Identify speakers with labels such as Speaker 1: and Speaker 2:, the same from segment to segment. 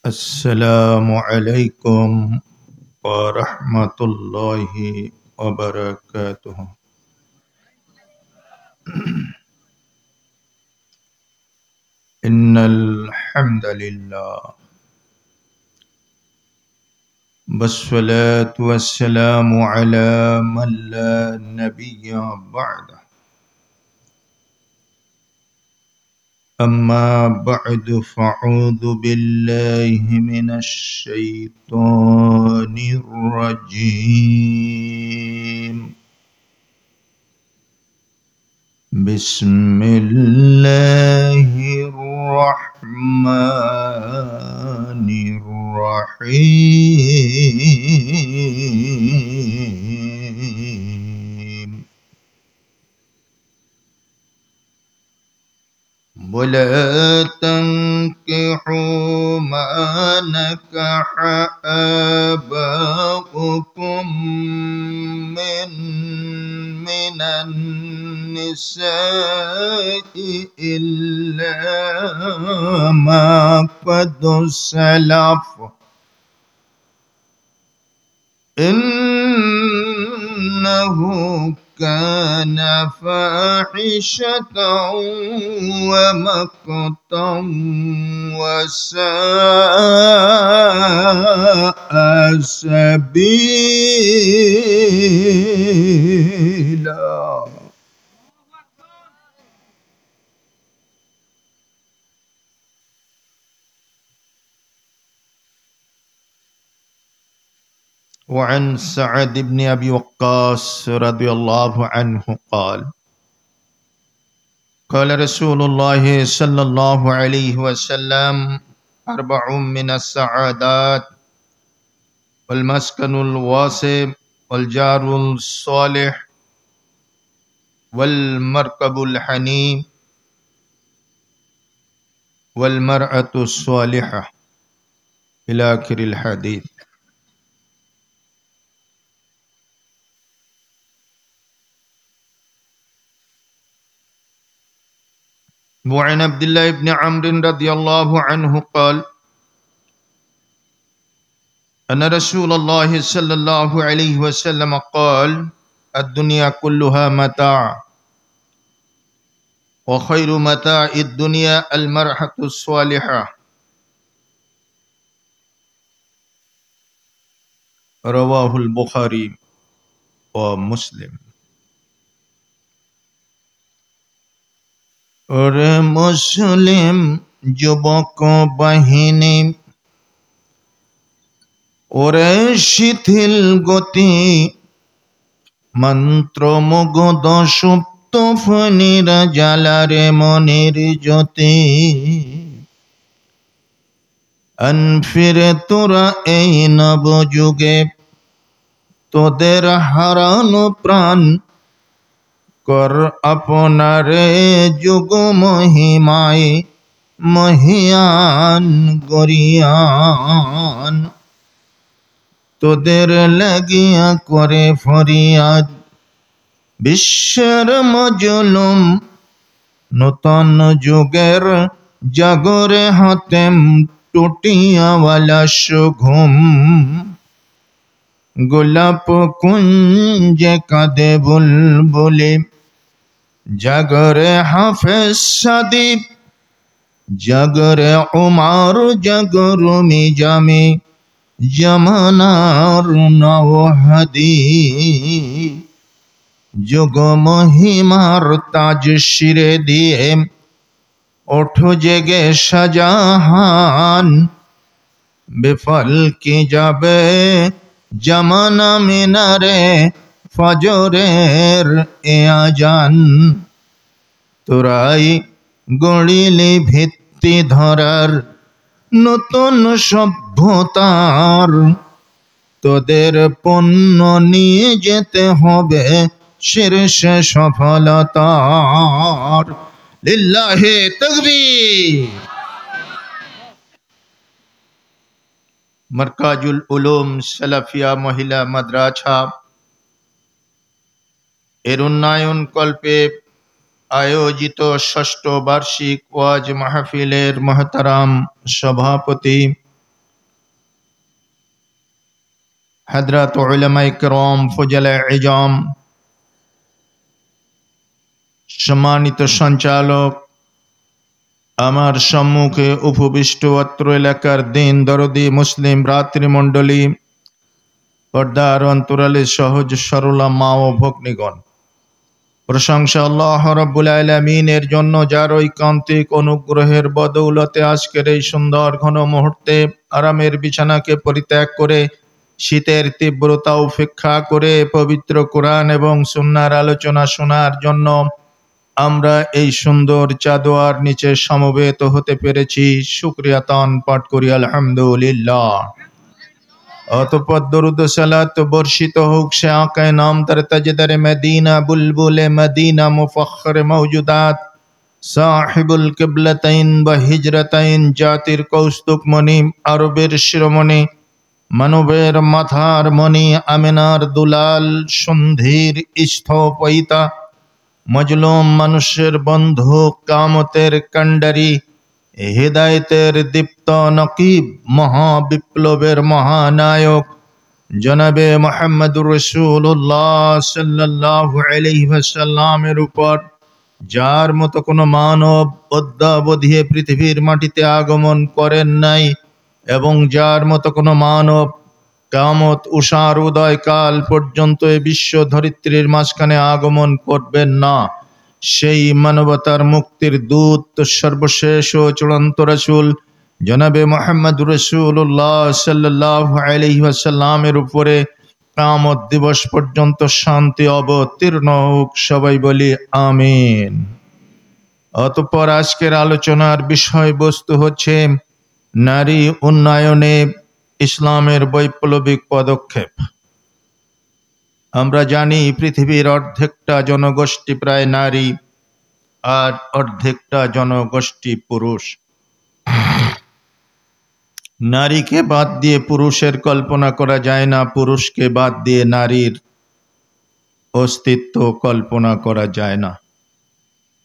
Speaker 1: السلام عليكم ورحمة الله وبركاته. إن الحمد لله والصلاة والسلام على من لا نبي بعده. أما بعد فأعوذ بالله من الشيطان الرجيم. بسم الله الرحمن الرحيم. ولا تنكحوا ما نكح آباؤكم من النساء إلا ما قد سلف إنه كان فاحشة ومقتا وساء سبيلا. وعن سعد بن أبي وقاص رضي الله عنه قال قال رسول الله صلى الله عليه وسلم: أربع من السعادات: والمسكن الواسع والجار الصالح والمركب الحنين والمرأة الصالحة إلى آخر الحديث. وعن عبد الله بن عمرو رضي الله عنه قال أن رسول الله صلى الله عليه وسلم قال: الدنيا كلها متاع وخير متاع الدنيا المرأة الصالحة. رواه البخاري ومسلم. ওরে মুসলিম যুবক বাহিনী, ওরে শিথিল গতি মন্ত্রমুগ্ধ সুপ্ত ফণির জালারে মনির জ্যোতি। আনফিরে তোরা এই নবযুগে, তোদের হারানো প্রাণ কর আপনারে যুগ মহিমায় মহিয়ান গরিয়ান। তোদের লাগিয়া করে ফরিয়াদ বিশ্বের মজলুম, নূতন যুগের জাগরে হাতেম টুটিয়াওয়ালা সুঘুম। গোলাপ কুঞ্জে কাঁদে বুলবুলি, জাগরে হাফেজ সাদিব, জাগরে উমার, জাগর মিজামি জামানার নওহাদি। যুগ মহিমার তাজ শিরে দিয়ে ওঠো জেগে শাহজাহান। বেফল কি যাবে জামানা মিনারে ফজরের এ আজান। তোরাই গড়িলি ভিত্তি ধরার নতুন সভ্যতার। তোদের পণ্য নিয়ে যেতে হবে শীর্ষে সফলতার। লিল্লাহি তাকবীর। মারকাজুল উলুম সালাফিয়া মহিলা মাদ্রাসা এর উন্নয়ন কল্পে আয়োজিত ষষ্ঠ বার্ষিক ওয়াজ মাহফিলের মহতারাম সভাপতি हजरत उलमाए किराम फजले इजाम, सम्मानित संचालक, आमार सम्मुखे उपविष्ट अत्र एलाकार दिन दरदी मुस्लिम भ्रातृमंडली, पर्दार अंतराले सहज सरला मा ओ भग्निगण, प्रशंसा आल्लाह रब्बुल आलामीनेर जन्य जार ऐकान्तिक अनुग्रहेर बदौलते आजकेर एई सुंदर घन मुहूर्ते आरामेर बिछानाके परित्याग करे शीतेर तीव्रता उपेक्षा करे पवित्र कुरान एवं सुन्नाहर आलोचना शोनार जन्य आमरा एई सुंदर चादोयार नीचे समवेत होते पेरेछि। शुक्रिया तान पाठ करि आलहामदुलिल्लाह। अतःपर दरूद सालात बर्षित होक से आकाए नामदार ताजदार मदीना बुलबुल मदीना मुफख्खर मौजूदात साहिबुल किबलतैन व हिजरतैन जातिर कौस्तुक मणि आरबेर शिरोमणि मानवेर माथार मणि आमिनार दुलाल सन्धिर স্থপয়িতা मजलूम मानुषेर बंधु कामतेर कांडारी हिदायतेर दीप्त नकीब महाविप्लवेर महानायक जनाबे मुहम्मदुर रसूलुल्लाह सल्लल्लाहु अलैहि वसल्लमेर ऊपर जार मतो कोनो मानव अद्यावधि पृथिवीर माटिते आगमन करेन नाई एवं जार मतो कोनो मानव कियामत उषार उदयकाल पर्यन्त विश्व धरित्रीर माझखाने आगमन करबेन ना সেই মানবতার মুক্তির দূত সর্বশেষ ও চূড়ান্ত রাসূল জনাবে মুহাম্মদুর রাসূলুল্লাহ সাল্লাল্লাহু আলাইহি ওয়াসাল্লামের উপরে কিয়ামত দিবস পর্যন্ত শান্তি অবতীর্ণ হোক। সবাই বলি আমিন। অতঃপর আজকের আলোচনার বিষয়বস্তু হচ্ছে নারী উন্নয়নে ইসলামের বৈপ্লবিক পদক্ষেপ। আমরা জানি পৃথিবীর অর্ধেকটা জনগোষ্ঠী প্রায় নারী আর অর্ধেকটা জনগোষ্ঠী পুরুষ। নারীকে বাদ দিয়ে পুরুষের কল্পনা করা যায় না, পুরুষকে বাদ দিয়ে নারীর অস্তিত্ব কল্পনা করা যায় না।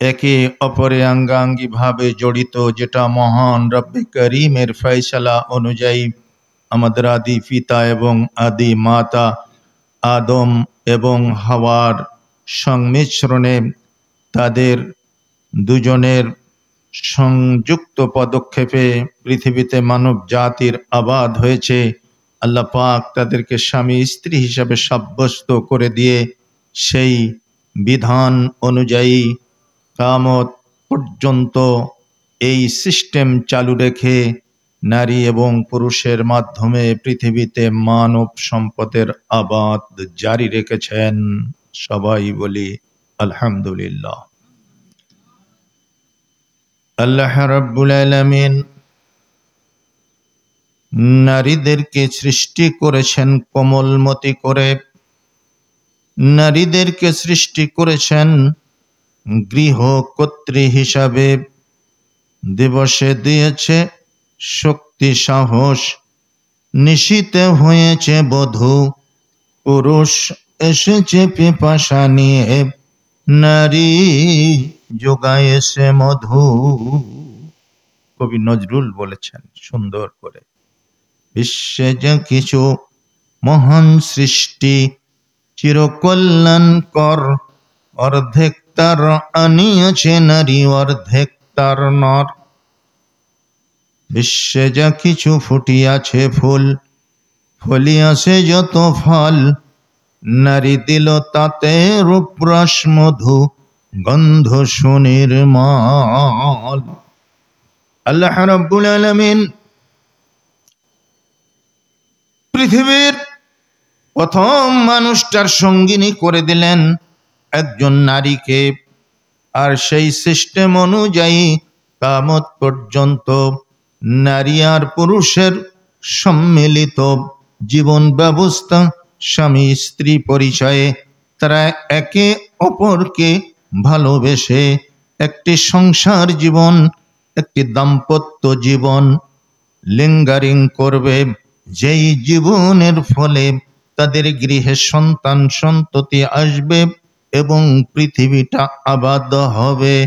Speaker 1: একে অপরে অঙ্গাঙ্গী ভাবে জড়িত, যেটা মহান রব্বে করিমের ফয়সালা অনুযায়ী আমাদের আদি পিতা এবং আদি মাতা आदम एवं हावार संमिश्रणे तादेर दुजनेर संयुक्त पदक्षेपे पृथिवीते मानव जातिर आबाद हয়েছে। आल्लाह पाक तादेरके स्वामी स्त्री हिसाबे साब्यस्त करे दिए सेई विधान अनुयायी कियामत पर्यन्त এই सिस्टेम चालू रेखे नारी एवं पुरुषेर माध्यमे पृथिवीते मानव सम्पदेर आबाद जारी रेखेछेन। सबाई बोली आलहामदुलिल्लाह। अल्लाह रब्बुल आलामीन नारीदेरके सृष्टि करेछेन कोमलमती करे, नारीदेरके सृष्टि करेछेन गृहकर्त्री हिसाबे, दिवसे दिएछे शक्ति साहस, निशीते हয়েছে বধূ, पुरुष এসেছে পিপাসা নিয়ে, নারী যোগায়েছে মধু। কবি নজরুল বলেছেন সুন্দর করে, বিশ্বে যে কিছু মহান সৃষ্টি চিরকল্যাণকর, অর্ধেক তার আনিয়েছে নারী অর্ধেক তার নর। বিশ্বে যা কিছু ফুটিয়াছে ফুল, ফলিয়াছে যত ফল, নারী দিল তাতে রূপরস মধু, গন্ধ সুনির্মল। আল্লাহ রাব্বুল আলামিন পৃথিবীর প্রথম মানুষটার সঙ্গিনী করে দিলেন একজন নারীকে, আর সেই সিস্টেম অনুযায়ী কিয়ামত পর্যন্ত नारी और पुरुषेर सम्मिलित जीवन व्यवस्था स्वामी स्त्री परिचये तारा एके अपरके भालोबेसे एकटी संसार जीवन एकटी दाम्पत्य जीवन लिंगारिंग करबे, जेई जीवनेर फले तादेर गृहे सन्तान सन्तति आसबे एवं पृथिवीटा आबाद हबे।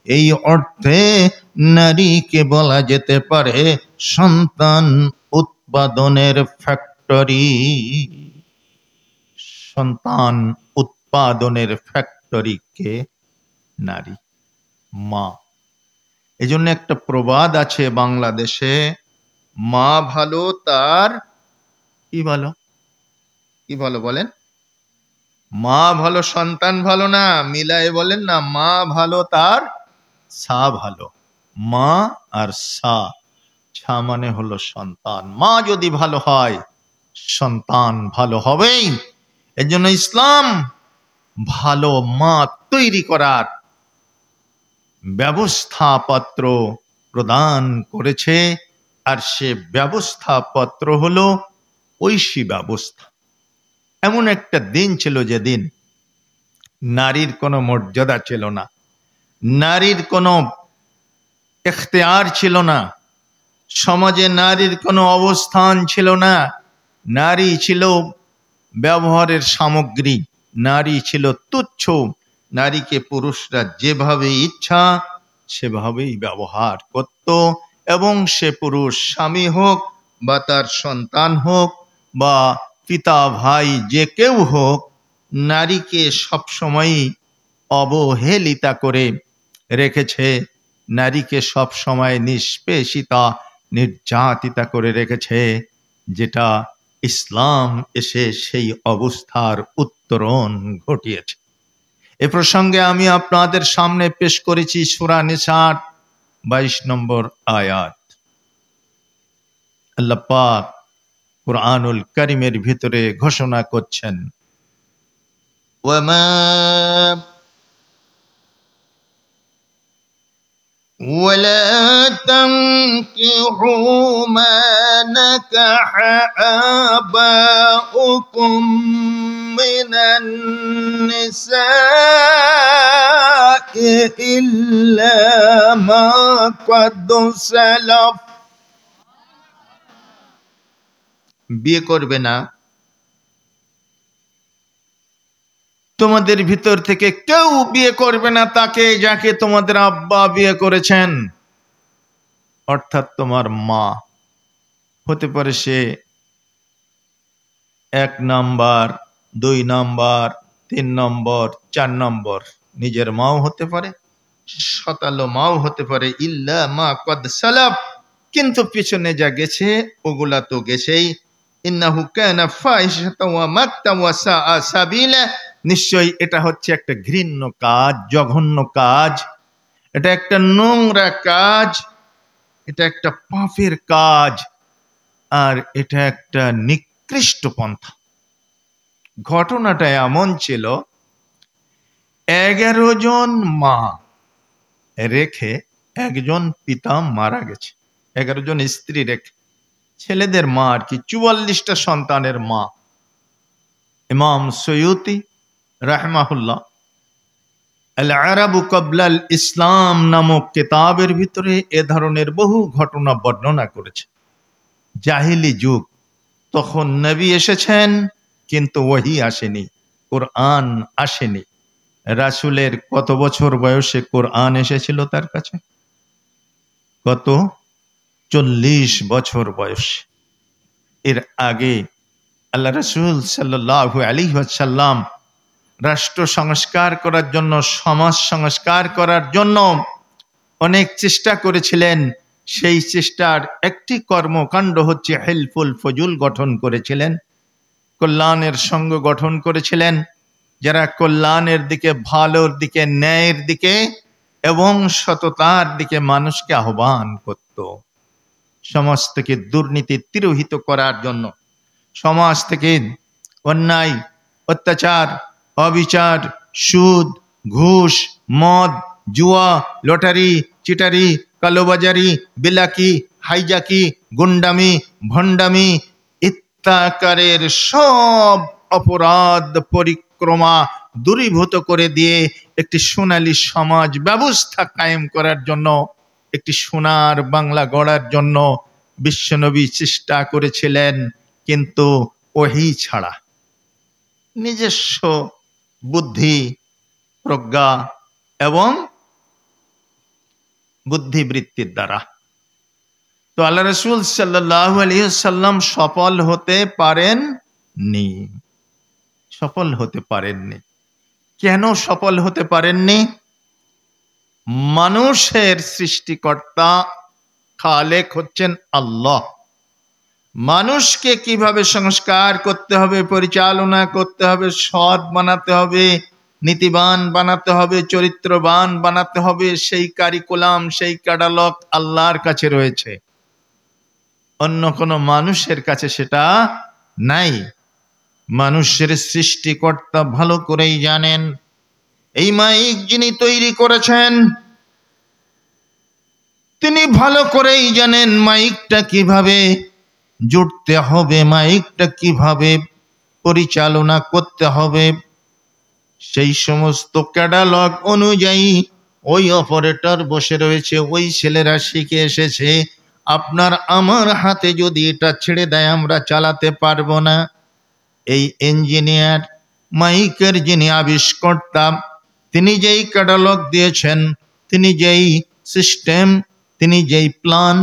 Speaker 1: এই অর্থে নারীকে বলা যেতে পারে সন্তান উৎপাদনের ফ্যাক্টরি। সন্তান উৎপাদনের ফ্যাক্টরি কে? নারী, মা। এজন্য একটা প্রবাদ আছে বাংলাদেশে, মা ভালো তার কি ভালো? কি ভালো বলেন? মা ভালো সন্তান ভালো না, মিলায়ে বলেন না, মা ভালো তার সা ভালো। মা আর সা, ছা মানে হলো সন্তান। মা যদি ভালো হয় সন্তান ভালো হবেই। এজন্য ইসলাম ভালো মা তৈরি করার ব্যবস্থাপত্র প্রদান করেছে, আর সে ব্যবস্থাপত্র হলো ঐশী ব্যবস্থা। এমন একটা দিন ছিল যেদিন নারীর কোনো মর্যাদা ছিল না, নারীর কোনো এখতিয়ার ছিল না, সমাজে নারীর কোনো অবস্থান ছিল না। নারী ছিল ব্যবহারের সামগ্রী, নারী ছিল তুচ্ছ। নারীকে পুরুষরা যেভাবে ইচ্ছা সেভাবেই ব্যবহার করত, এবং সে পুরুষ স্বামী হোক বা তার সন্তান হোক বা পিতা ভাই যে কেউ হোক, নারীকে সবসময়ই অবহেলিতা করে রেখেছে, নারীকে সবসময় নিষ্পেষিতা নির্যাতিতা করে রেখেছে, যেটা ইসলাম এসে সেই অবস্থার উত্তরণ ঘটিয়েছে। এ প্রসঙ্গে আমি আপনাদের সামনে পেশ করেছি সূরা নিসার 22 নম্বর আয়াত। আল্লাহ পাক কুরআনুল কারীমের ভিতরে ঘোষণা করছেন, ولا تنكحوا ما نكح آباؤكم من النساء إلا ما قد سلف। বিয়ে করবে না তোমাদের ভিতর থেকে কেউ, বিয়ে করবে না তাকে যাকে তোমাদের আব্বা বিয়ে করেছেন, অর্থাৎ তোমার মা। হতে পারে সে 1 নাম্বার, 2 নাম্বার, 3 নম্বর, 4 নম্বর, নিজের মাও হতে পারে, শতালো মাও হতে পারে। ইল্লা মা কদ সালাফ, কিন্তু পিছনে যা গেছে ওগুলা তো গেছেই। ইন্নাহু কানা ফাহিশাতাও ওয়া মাকতা ওয়া সাআ সাবিলা, নিশ্চয়ই এটা হচ্ছে একটা ঘৃণ্য কাজ, জঘন্য কাজ, এটা একটা নোংরা কাজ, এটা একটা পাপের কাজ, আর এটা একটা নিকৃষ্ট পন্থা। ঘটনাটা এমন ছিল, 11 জন মা রেখে একজন পিতা মারা গেছে, 11 জন স্ত্রী রেখে, ছেলেদের মা আর কি, 44টা সন্তানের মা। ইমাম সৈয়ুতি রাহমাহুল্লাহ আল আরাবু ক্বাবলাল ইসলাম নামক কিতাবের ভিতরে এ ধরনের বহু ঘটনা বর্ণনা করেছে। জাহিলি যুগ, তখন নবী এসেছেন কিন্তু ওহী আসেনি, কোরআন আসেনি। রাসূলের কত বছর বয়সে কোরআন এসেছিল তার কাছে? কত? 40 বছর বয়স। এর আগে আল্লাহ রাসূল সাল্লাল্লাহু আলাইহি ওয়াসাল্লাম রাষ্ট্র সংস্কার করার জন্য, সমাজ সংস্কার করার জন্য অনেক চেষ্টা করেছিলেন। সেই চেষ্টার একটি কর্মকাণ্ড হচ্ছে হিলফুল ফজুল গঠন করেছিলেন, কল্যাণের সংঘ গঠন করেছিলেন, যারা কল্যাণের দিকে, ভালোর দিকে, ন্যায়ের দিকে এবং সততার দিকে মানুষকে আহ্বান করত। সমাজ থেকে দুর্নীতি তিরোহিত করার জন্য, সমাজ থেকে অন্যায়, অত্যাচার, অবিচার, সুদ, ঘুষ, মদ, জুয়া, লটারি, চিটারি, কালোবাজারি, বিলাকি, হাইজাকি, গুন্ডামি, ভণ্ডামি ইত্যাকারের সব অপরাধ পরিক্রমা দূরীভূত করে দিয়ে একটি সোনালী সমাজ ব্যবস্থা কায়েম করার জন্য, একটি সোনার বাংলা গড়ার জন্য বিশ্বনবী চেষ্টা করেছিলেন, কিন্তু ওহী ছাড়া, নিজস্ব বুদ্ধি, প্রজ্ঞা এবং বুদ্ধিবৃত্তির দ্বারা। তো আল্লাহ রাসূল সাল্লাল্লাহু আলাইহি ওয়াসাল্লাম সফল হতে পারেননি। সফল হতে পারেননি। কেন সফল হতে পারেননি? মানুষের সৃষ্টিকর্তা খালেক হচ্ছেন আল্লাহ। মানুষকে কিভাবে সংস্কার করতে হবে, পরিচালনা করতে হবে, সৎ বানাতে হবে, নীতিবান বানাতে হবে, চরিত্রবান বানাতে হবে, সেই কারিকুলাম, সেই ক্যাটালগ আল্লাহর কাছে রয়েছে। অন্য কোনো মানুষের কাছে সেটা নাই। মানুষের সৃষ্টিকর্তা ভালো করেই জানেন। এই মাইক যিনি তৈরি করেছেন তিনি ভালো করেই জানেন মাইকটা কিভাবে জুড়তে হবে, মাইকটা কিভাবে পরিচালনা করতে হবে। সেই সমস্ত ক্যাটালগ অনুযায়ী ওই অপারেটর বসে রয়েছে, ওই ছেলেরা শিখে এসেছে। আপনার আমার হাতে যদি এটা ছেড়ে দেয় আমরা চালাতে পারবো না। এই ইঞ্জিনিয়ার, মাইকের যিনি আবিষ্কর্তা, তিনি যেই ক্যাটালগ দিয়েছেন, তিনি যেই সিস্টেম, তিনি যেই প্ল্যান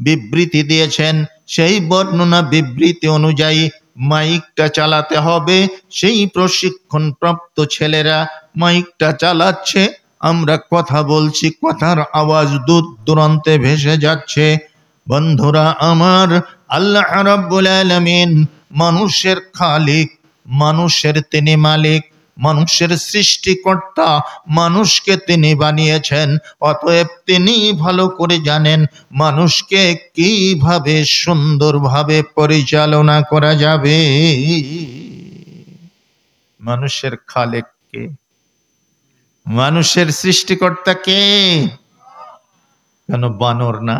Speaker 1: বিবৃতি দিয়েছেন, সেই বর্ণনা বিবৃতি অনুযায়ী মাইকটা চালাতে হবে। সেই প্রশিক্ষণপ্রাপ্ত ছেলেরা মাইকটা চালাচ্ছে, আমরা কথা বলছি, কথার আওয়াজ দূর দূরান্তে ভেসে যাচ্ছে। বন্ধুরা আমার, আল্লাহ রাব্বুল আলামিন মানুষের খালিক, মানুষের তিনি মালিক, মানুষের সৃষ্টিকর্তা, মানুষকে তিনি বানিয়েছেন। অতএব তিনি ভালো করে জানেন মানুষকে কিভাবে সুন্দরভাবে পরিচালনা করা যাবে। মানুষের খালেক কে? মানুষের সৃষ্টিকর্তা কে? কেন বানর না?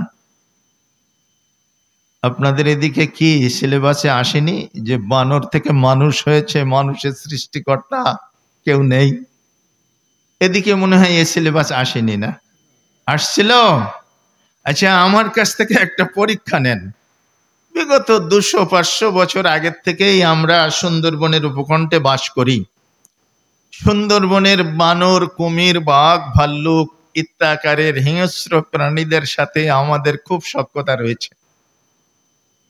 Speaker 1: আপনাদের এদিকে কি সিলেবাসে আসেনি যে বানর থেকে মানুষ হয়েছে, মানুষের সৃষ্টিকর্তা কেউ নেই? এদিকে মনে হয় এই সিলেবাস আসেনি না? আসছিল? আচ্ছা, আমার কাছ থেকে একটা পরীক্ষা নেন। বিগত 200-500 বছর আগের থেকেই আমরা সুন্দরবনের উপকণ্ঠে বাস করি। সুন্দরবনের বানর, কুমির, বাঘ, ভাল্লুক ইত্যাকারের হিংস্র প্রাণীদের সাথে আমাদের খুব সখ্যতা রয়েছে।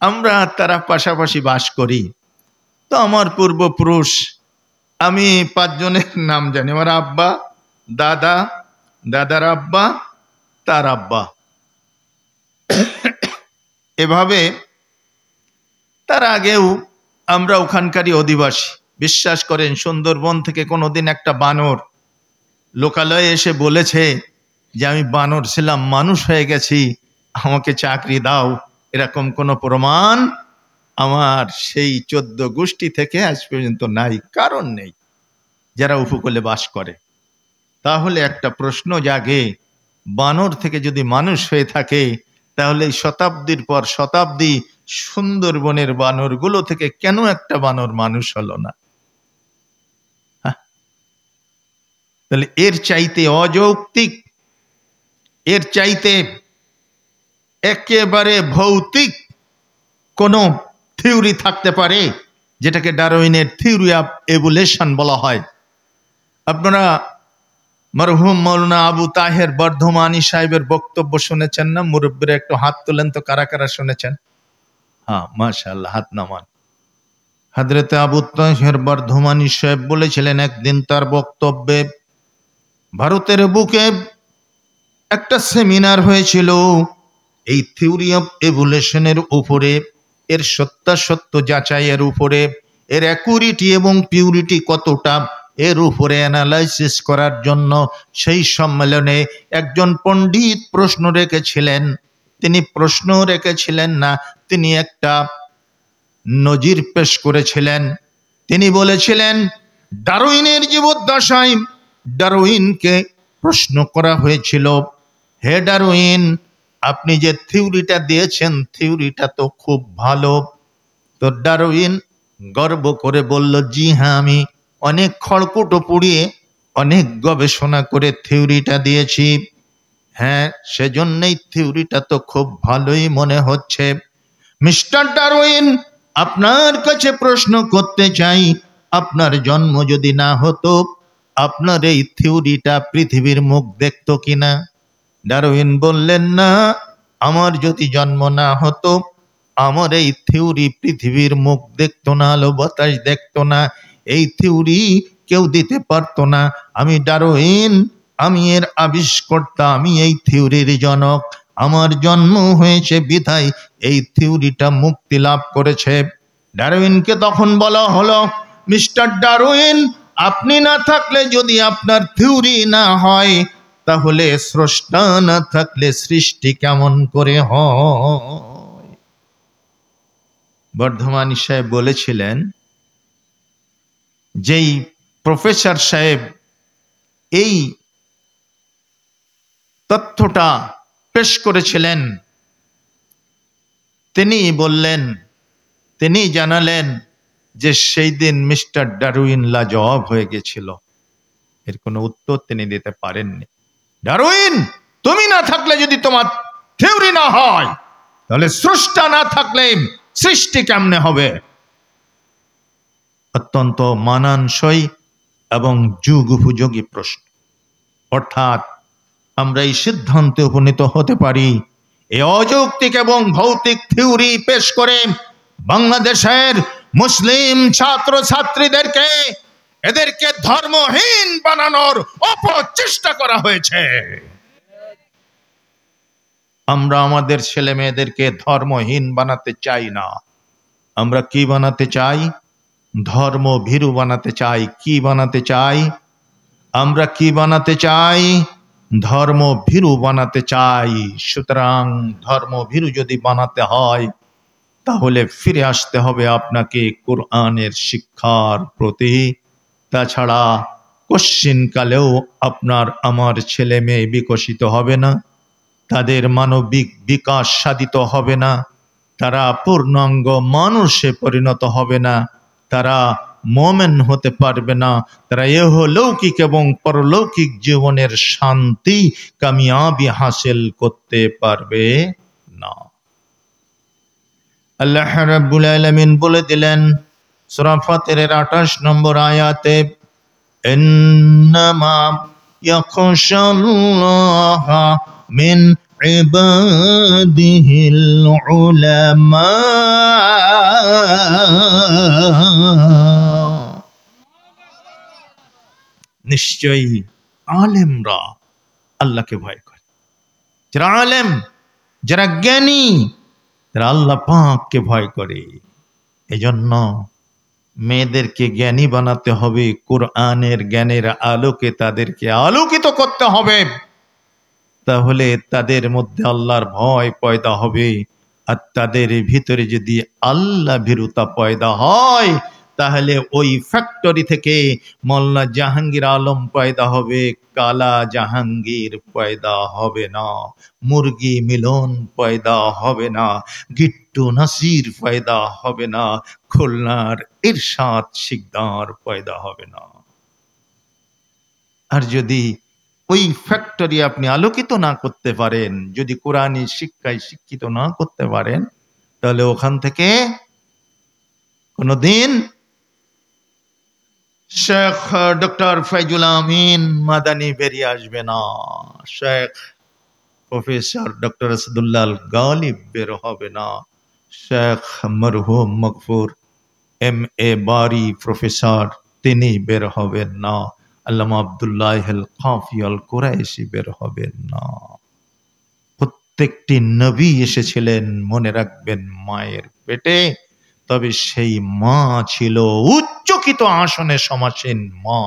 Speaker 1: আমরা তারা পাশাপাশি বাস করি। তো আমার পূর্বপুরুষ, আমি 5 জনের নাম জানি। আমার আব্বা, দাদা, দাদার আব্বা, তার আব্বা, এভাবে তার আগেও আমরা ওখানকারই অধিবাসী। বিশ্বাস করেন, সুন্দরবন থেকে কোনোদিন একটা বানর লোকালয়ে এসে বলেছে যে আমি বানর ছিলাম, মানুষ হয়ে গেছি, আমাকে চাকরি দাও, এরকম কোনো প্রমাণ আমার সেই 14 গোষ্ঠী থেকে আজ পর্যন্ত নাই। কারণ নেই যারা উপকূলে বাস করে। তাহলে একটা প্রশ্ন জাগে, বানর থেকে যদি মানুষ হয়ে থাকে, তাহলে শতাব্দীর পর শতাব্দী সুন্দরবনের বানরগুলো থেকে কেন একটা বানর মানুষ হলো না? তাহলে এর চাইতে অযৌক্তিক, এর চাইতে একেবারে ভৌতিক কোন থিওরি থাকতে পারে, যেটাকে ডারউইনের থিওরি অফ এভোলিউশন বলা হয়? আপনারা মরহুম মৌলানা আবু তাহের বর্ধমানী সাহেবের বক্তব্য শুনেছেন না? মুরব্বীরা একটু হাত তোলেন তো, কারা কারা শুনেছেন? হ্যাঁ, মাশাআল্লাহ, হাত নামান। হযরত আবু তাহের বর্ধমানী সাহেব বলেছিলেন একদিন তার বক্তব্যে, ভারতের বুকে একটা সেমিনার হয়েছিল এই থিওরি অফ এভোলিউশনের উপরে, এর সত্যাসত্য যাচাইয়ের উপরে, এর অ্যাকুরেটি এবং পিউরিটি কতটা, এর উপরে অ্যানালাইসিস করার জন্য। সেই সম্মেলনে একজন পণ্ডিত প্রশ্ন রেখেছিলেন। তিনি প্রশ্ন রেখেছিলেন না, তিনি একটা নজির পেশ করেছিলেন। তিনি বলেছিলেন, ডারউইনের জীবদ্দশায় ডারউইনকে প্রশ্ন করা হয়েছিল, হে ডারউইন, আপনি যে থিওরিটা দিয়েছেন থিওরিটা তো খুব ভালো। তো ডারউইন গর্ব করে বলল, জি হ্যাঁ, আমি অনেক খড়কুটো পুড়িয়ে অনেক গবেষণা করে থিওরিটা দিয়েছি। হ্যাঁ, সেজন্যই থিওরিটা তো খুব ভালোই মনে হচ্ছে। মিস্টার ডারউইন, আপনার কাছে প্রশ্ন করতে চাই, আপনার জন্ম যদি না হতো, আপনার এই থিওরিটা পৃথিবীর মুখ দেখতো কিনা? ডারউইন বললেন, না, আমার যদি জন্ম না হতো, আমার এই থিওরি পৃথিবীর মুখ দেখতো না, আলো বাতাস দেখতো না। এই থিওরি কেউ দিতে পারতো না। আমি ডারউইন, আমি এর আবিষ্কর্তা, আমি এই থিওরির জনক। আমার জন্ম হয়েছে বিধায় এই থিওরিটা মুক্তি লাভ করেছে। ডারউইনকে তখন বলা হলো, মিস্টার ডারউইন, আপনি না থাকলে যদি আপনার থিওরি না হয়, তাহলে স্রষ্টা না থাকলে সৃষ্টি কেমন করে হয়? বর্ধমানী সাহেব বলেছিলেন, যেই প্রফেসর সাহেব এই তথ্যটা পেশ করেছিলেন, তিনি বললেন, তিনি জানালেন যে সেই দিন মিস্টার ডারউইন লাজবাব হয়ে গেছিল। এর কোনো উত্তর তিনি দিতে পারেননি। ডারউইন, তুমি না থাকলে যদি তোমার থিওরি না হয়, তাহলে স্রষ্টা না থাকলে সৃষ্টি কেমনে হবে? অত্যন্ত মানানসই এবং যুগ উপযোগী প্রশ্ন। অর্থাৎ আমরা এই সিদ্ধান্তে উপনীত হতে পারি, এই অযৌক্তিক এবং ভৌতিক থিওরি পেশ করে বাংলাদেশের মুসলিম ছাত্র ছাত্রীদেরকে, এদেরকে ধর্মহীন বানানোর অপচেষ্টা করা হয়েছে। আমরা আমাদের ছেলে মেয়েদেরকে ধর্মহীন বানাতে চাই না। আমরা কি বানাতে চাই? ধর্মভীরু বানাতে চাই। কি বানাতে চাই? আমরা কি বানাতে চাই? ধর্মভীরু বানাতে চাই। সুতরাং ধর্মভীরু যদি বানাতে হয়, তাহলে ফিরে আসতে হবে আপনাকে কোরআনের শিক্ষার প্রতি। তাছাড়া কশ্চিনকালেও আপনার আমার ছেলে মেয়ে বিকশিত হবে না, তাদের মানবিক বিকাশ সাধিত হবে না, তারা পূর্ণাঙ্গ মানুষে পরিণত হবে না, তারা মোমেন হতে পারবে না, তারা ইহলৌকিক এবং পরলৌকিক জীবনের শান্তি কামিয়াবি হাসিল করতে পারবে না। আল্লাহ রাব্বুল আলামিন বলে দিলেন সূরা ফাতিরের 28 নম্বর আয়াতে, ইন্নামা ইয়াখশাল্লাহা মিন ইবাদিহিল উলামা। নিশ্চয়ই আলেমরা আল্লাহকে ভয় করে। যারা আলেম, যারা জ্ঞানী, তারা আল্লাহ পাককে ভয় করে। এজন্য মেয়েদেরকে জ্ঞানী বানাতে হবে, কোরআনের জ্ঞানের আলোকে তাদেরকে আলোকিত করতে হবে। তাহলে তাদের মধ্যে আল্লাহর ভয় পয়দা হবে। আর তাদের ভিতরে যদি আল্লাহ ভীরুতা পয়দা হয়, তাহলে ওই ফ্যাক্টরি থেকে মোল্লা জাহাঙ্গীর আলম পয়দা হবে, কালা জাহাঙ্গীর পয়দা হবে না, মুরগি মিলন পয়দা হবে না, গিট্টু নাসির পয়দা হবে না, খুলনার ইরশাদ শিকদার পয়দা হবে না। আর যদি ওই ফ্যাক্টরি আপনি আলোকিত না করতে পারেন, যদি কোরআনী শিক্ষায় শিক্ষিত না করতে পারেন, তাহলে ওখান থেকে কোনদিন শেখ ডক্টর ফয়জুল আমিন মাদানী বেরিয়ে আসবে না, শেখ প্রফেসর ডক্টর আসাদুল্লাহ গালিব বের হবে না, শেখ মরহুম মগফুর MA বারি প্রফেসর তিনি বের হবেন না, আল্লামা আব্দুল্লাহ আল কাফি আল কুরাইশি বের হবেন না। প্রত্যেকটি নবী এসেছিলেন, মনে রাখবেন, মায়ের পেটে। তবে সেই মা ছিল উচ্চকিত আসনে সমাসীন মা,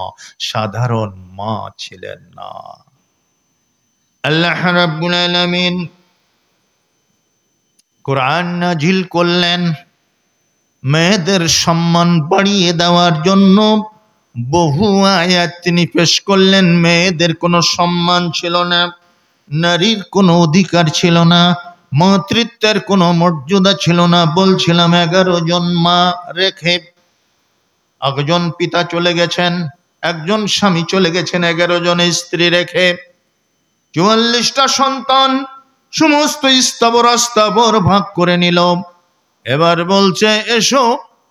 Speaker 1: সাধারণ মা ছিলেন না। আল্লাহ রাব্বুল আলামিন কোরআন নাজিল করলেন মেয়েদের সম্মান বাড়িয়ে দেওয়ার জন্য। বহু আয়াত তিনি পেশ করলেন। মেয়েদের কোনো সম্মান ছিল না, নারীর কোনো অধিকার ছিল না, মাতৃত্বের কোনো মর্যাদা ছিল না। বলছিলাম 11 জন মা রেখে, একজন পিতা চলে গেছেন, একজন স্বামী চলে গেছেন, 11 জন স্ত্রী রেখে 44টা সন্তান সমস্ত স্থাবর অস্থাবর ভাগ করে নিল। এবার বলছে এসো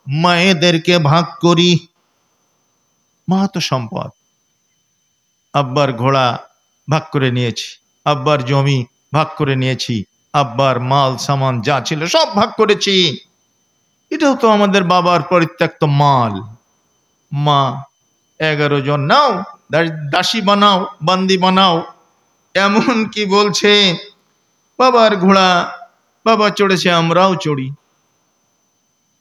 Speaker 1: মায়েদেরকে ভাগ করি। মা তো সম্পদ। আব্বার ঘোড়া ভাগ করে নিয়েছি, আব্বার জমি ভাগ করে নিয়েছি, আব্বার মাল সামান যা ছিল সব ভাগ করেছি। এটাও তো আমাদের বাবার পরিত্যক্ত মাল। মা 11 জন নাও, দাসী বানাও, বান্দি বানাও। এমন কি বলছে, বাবার ঘোড়া বাবা চড়েছে, আমরাও চড়ি।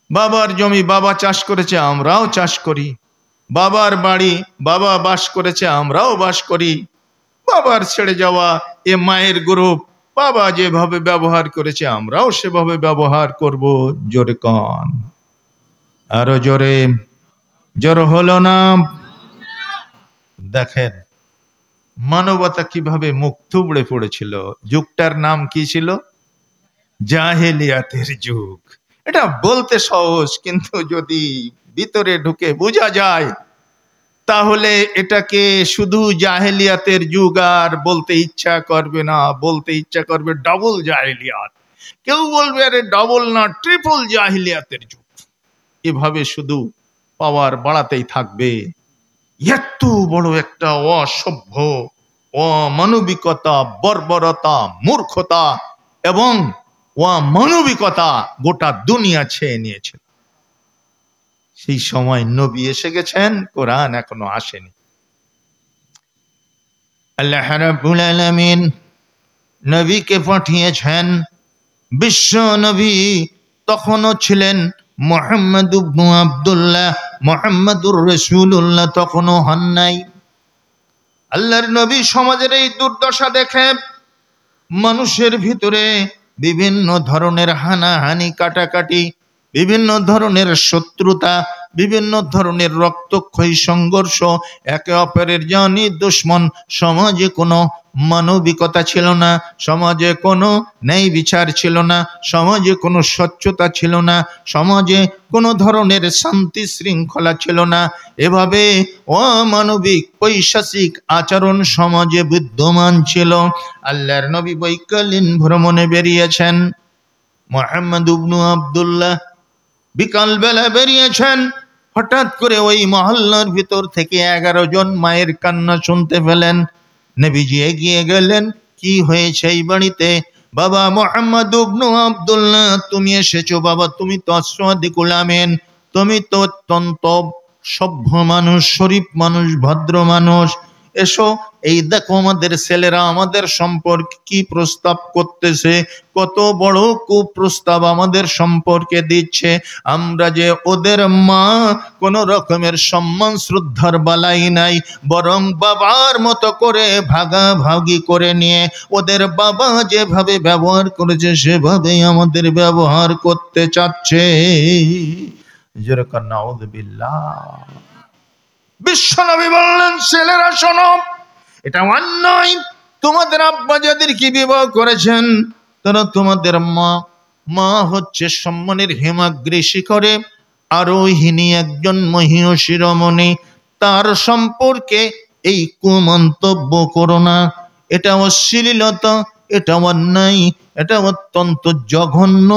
Speaker 1: বাবার জমি বাবা চাষ করেছে, আমরাও চাষ করি। বাবার বাড়ি বাবা বাস করেছে, আমরাও বাস করি। বাবার ছেড়ে যাওয়া এ মায়ের গ্রুপ, বাবা যেভাবে ব্যবহার করেছে আমরাও সেভাবে ব্যবহার করব। জোরে কান, আরো জোরে। জোর হলো না? দেখেন মানবতা কিভাবে মুখ থুবড়ে পড়েছিল। যুগটার নাম কি ছিল? জাহেলিয়াতের যুগ। এটা বলতে সহজ, কিন্তু যদি ভিতরে ঢুকে বোঝা যায় তাহলে এটাকে শুধু জাহেলিয়াতের যুগ আর বলতে ইচ্ছা করবে না, বলতে ইচ্ছা করবে ডবল জাহেলিয়াত। কেউ বলবে আরে ডবল না, ট্রিপল জাহেলিয়াতের যুগ। এভাবে শুধু পাওয়ার বাড়াতেই থাকবে। এত বড় একটা অসভ্য, অমানবিকতা, বর্বরতা, মূর্খতা এবং অমানবিকতা গোটা দুনিয়া ছেয়ে নিয়েছিল। সেই সময় নবী এসে গেছেন, কোরআন এখনো আসেনি। আল্লাহ রাব্বুল আলামিন নবীকে পাঠিয়েছেন। বিশ্ব নবী তখনও ছিলেন মুহাম্মদ ইবনে আব্দুল্লাহ, মুহাম্মাদুর রাসূলুল্লাহ তখনও হন নাই। আল্লাহর নবী সমাজের এই দুর্দশা দেখে মানুষের ভিতরে বিভিন্ন ধরনের হানাহানি, কাটাকাটি, বিভিন্ন ধরনের শত্রুতা, বিভিন্ন ধরনের রক্তক্ষয়ী সংঘর্ষ, একে অপরের জানি দুশ্মন। সমাজে কোনো মানবিকতা ছিল না, সমাজে কোনো ন্যায় বিচার ছিল না, সমাজে কোনো স্বচ্ছতা ছিল না, সমাজে কোনো ধরনের শান্তি শৃঙ্খলা ছিল না। এভাবে অমানবিক পৈশাচিক আচরণ সমাজে বিদ্যমান ছিল। আল্লাহর নবী বৈকালীন ভ্রমণে বেরিয়েছেন। মুহাম্মদ ইবনে আব্দুল্লাহ বিকাল বেলা বেরিয়েছেন। হঠাৎ করে ওই মহল্লার ভিতর থেকে 11 জন মায়ের কান্না শুনতে পেলেন। নবীজি এগিয়ে গেলেন, কি হয়েছে এই বাড়িতে? বাবা মুহাম্মদ ইবনে আব্দুল্লাহ, তুমি এসেছো বাবা, তুমি তো সাদিকুল আমিন, তুমি তো অত্যন্ত সভ্য মানুষ, শরীফ মানুষ, ভদ্র মানুষ। এসো, এই দেখো আমাদের ছেলেরা আমাদের সম্পর্কে কি প্রস্তাব করতেছে, কত বড় কুপ্রস্তাব আমাদের সম্পর্কে দিচ্ছে। আমরা যে ওদের মা, কোন রকমের সম্মান শ্রদ্ধার বালাই নাই, বরং বাবার মতো করে ভাগাভাগি করে নিয়ে ওদের বাবা যেভাবে ব্যবহার করেছে সেভাবেই আমাদের ব্যবহার করতে চাচ্ছে। যেরকম নাউযুবিল্লাহ। বিশ্বনবী বললেন, ছেলেরা শোনো, এটা অন্যায়। তোমাদের আব্বা যাদেরকে বিবাহ করেছেন তারা তোমাদের মা। মা হচ্ছে সম্মানের হেমাগ্রী শিখরে আরোহিণী একজন মহীয়সী রমণী। তার সম্পর্কে এই কুমন্তব্য করো না। এটা অশ্লীলতা, এটা অন্যায়, এটা অত্যন্ত জঘন্য,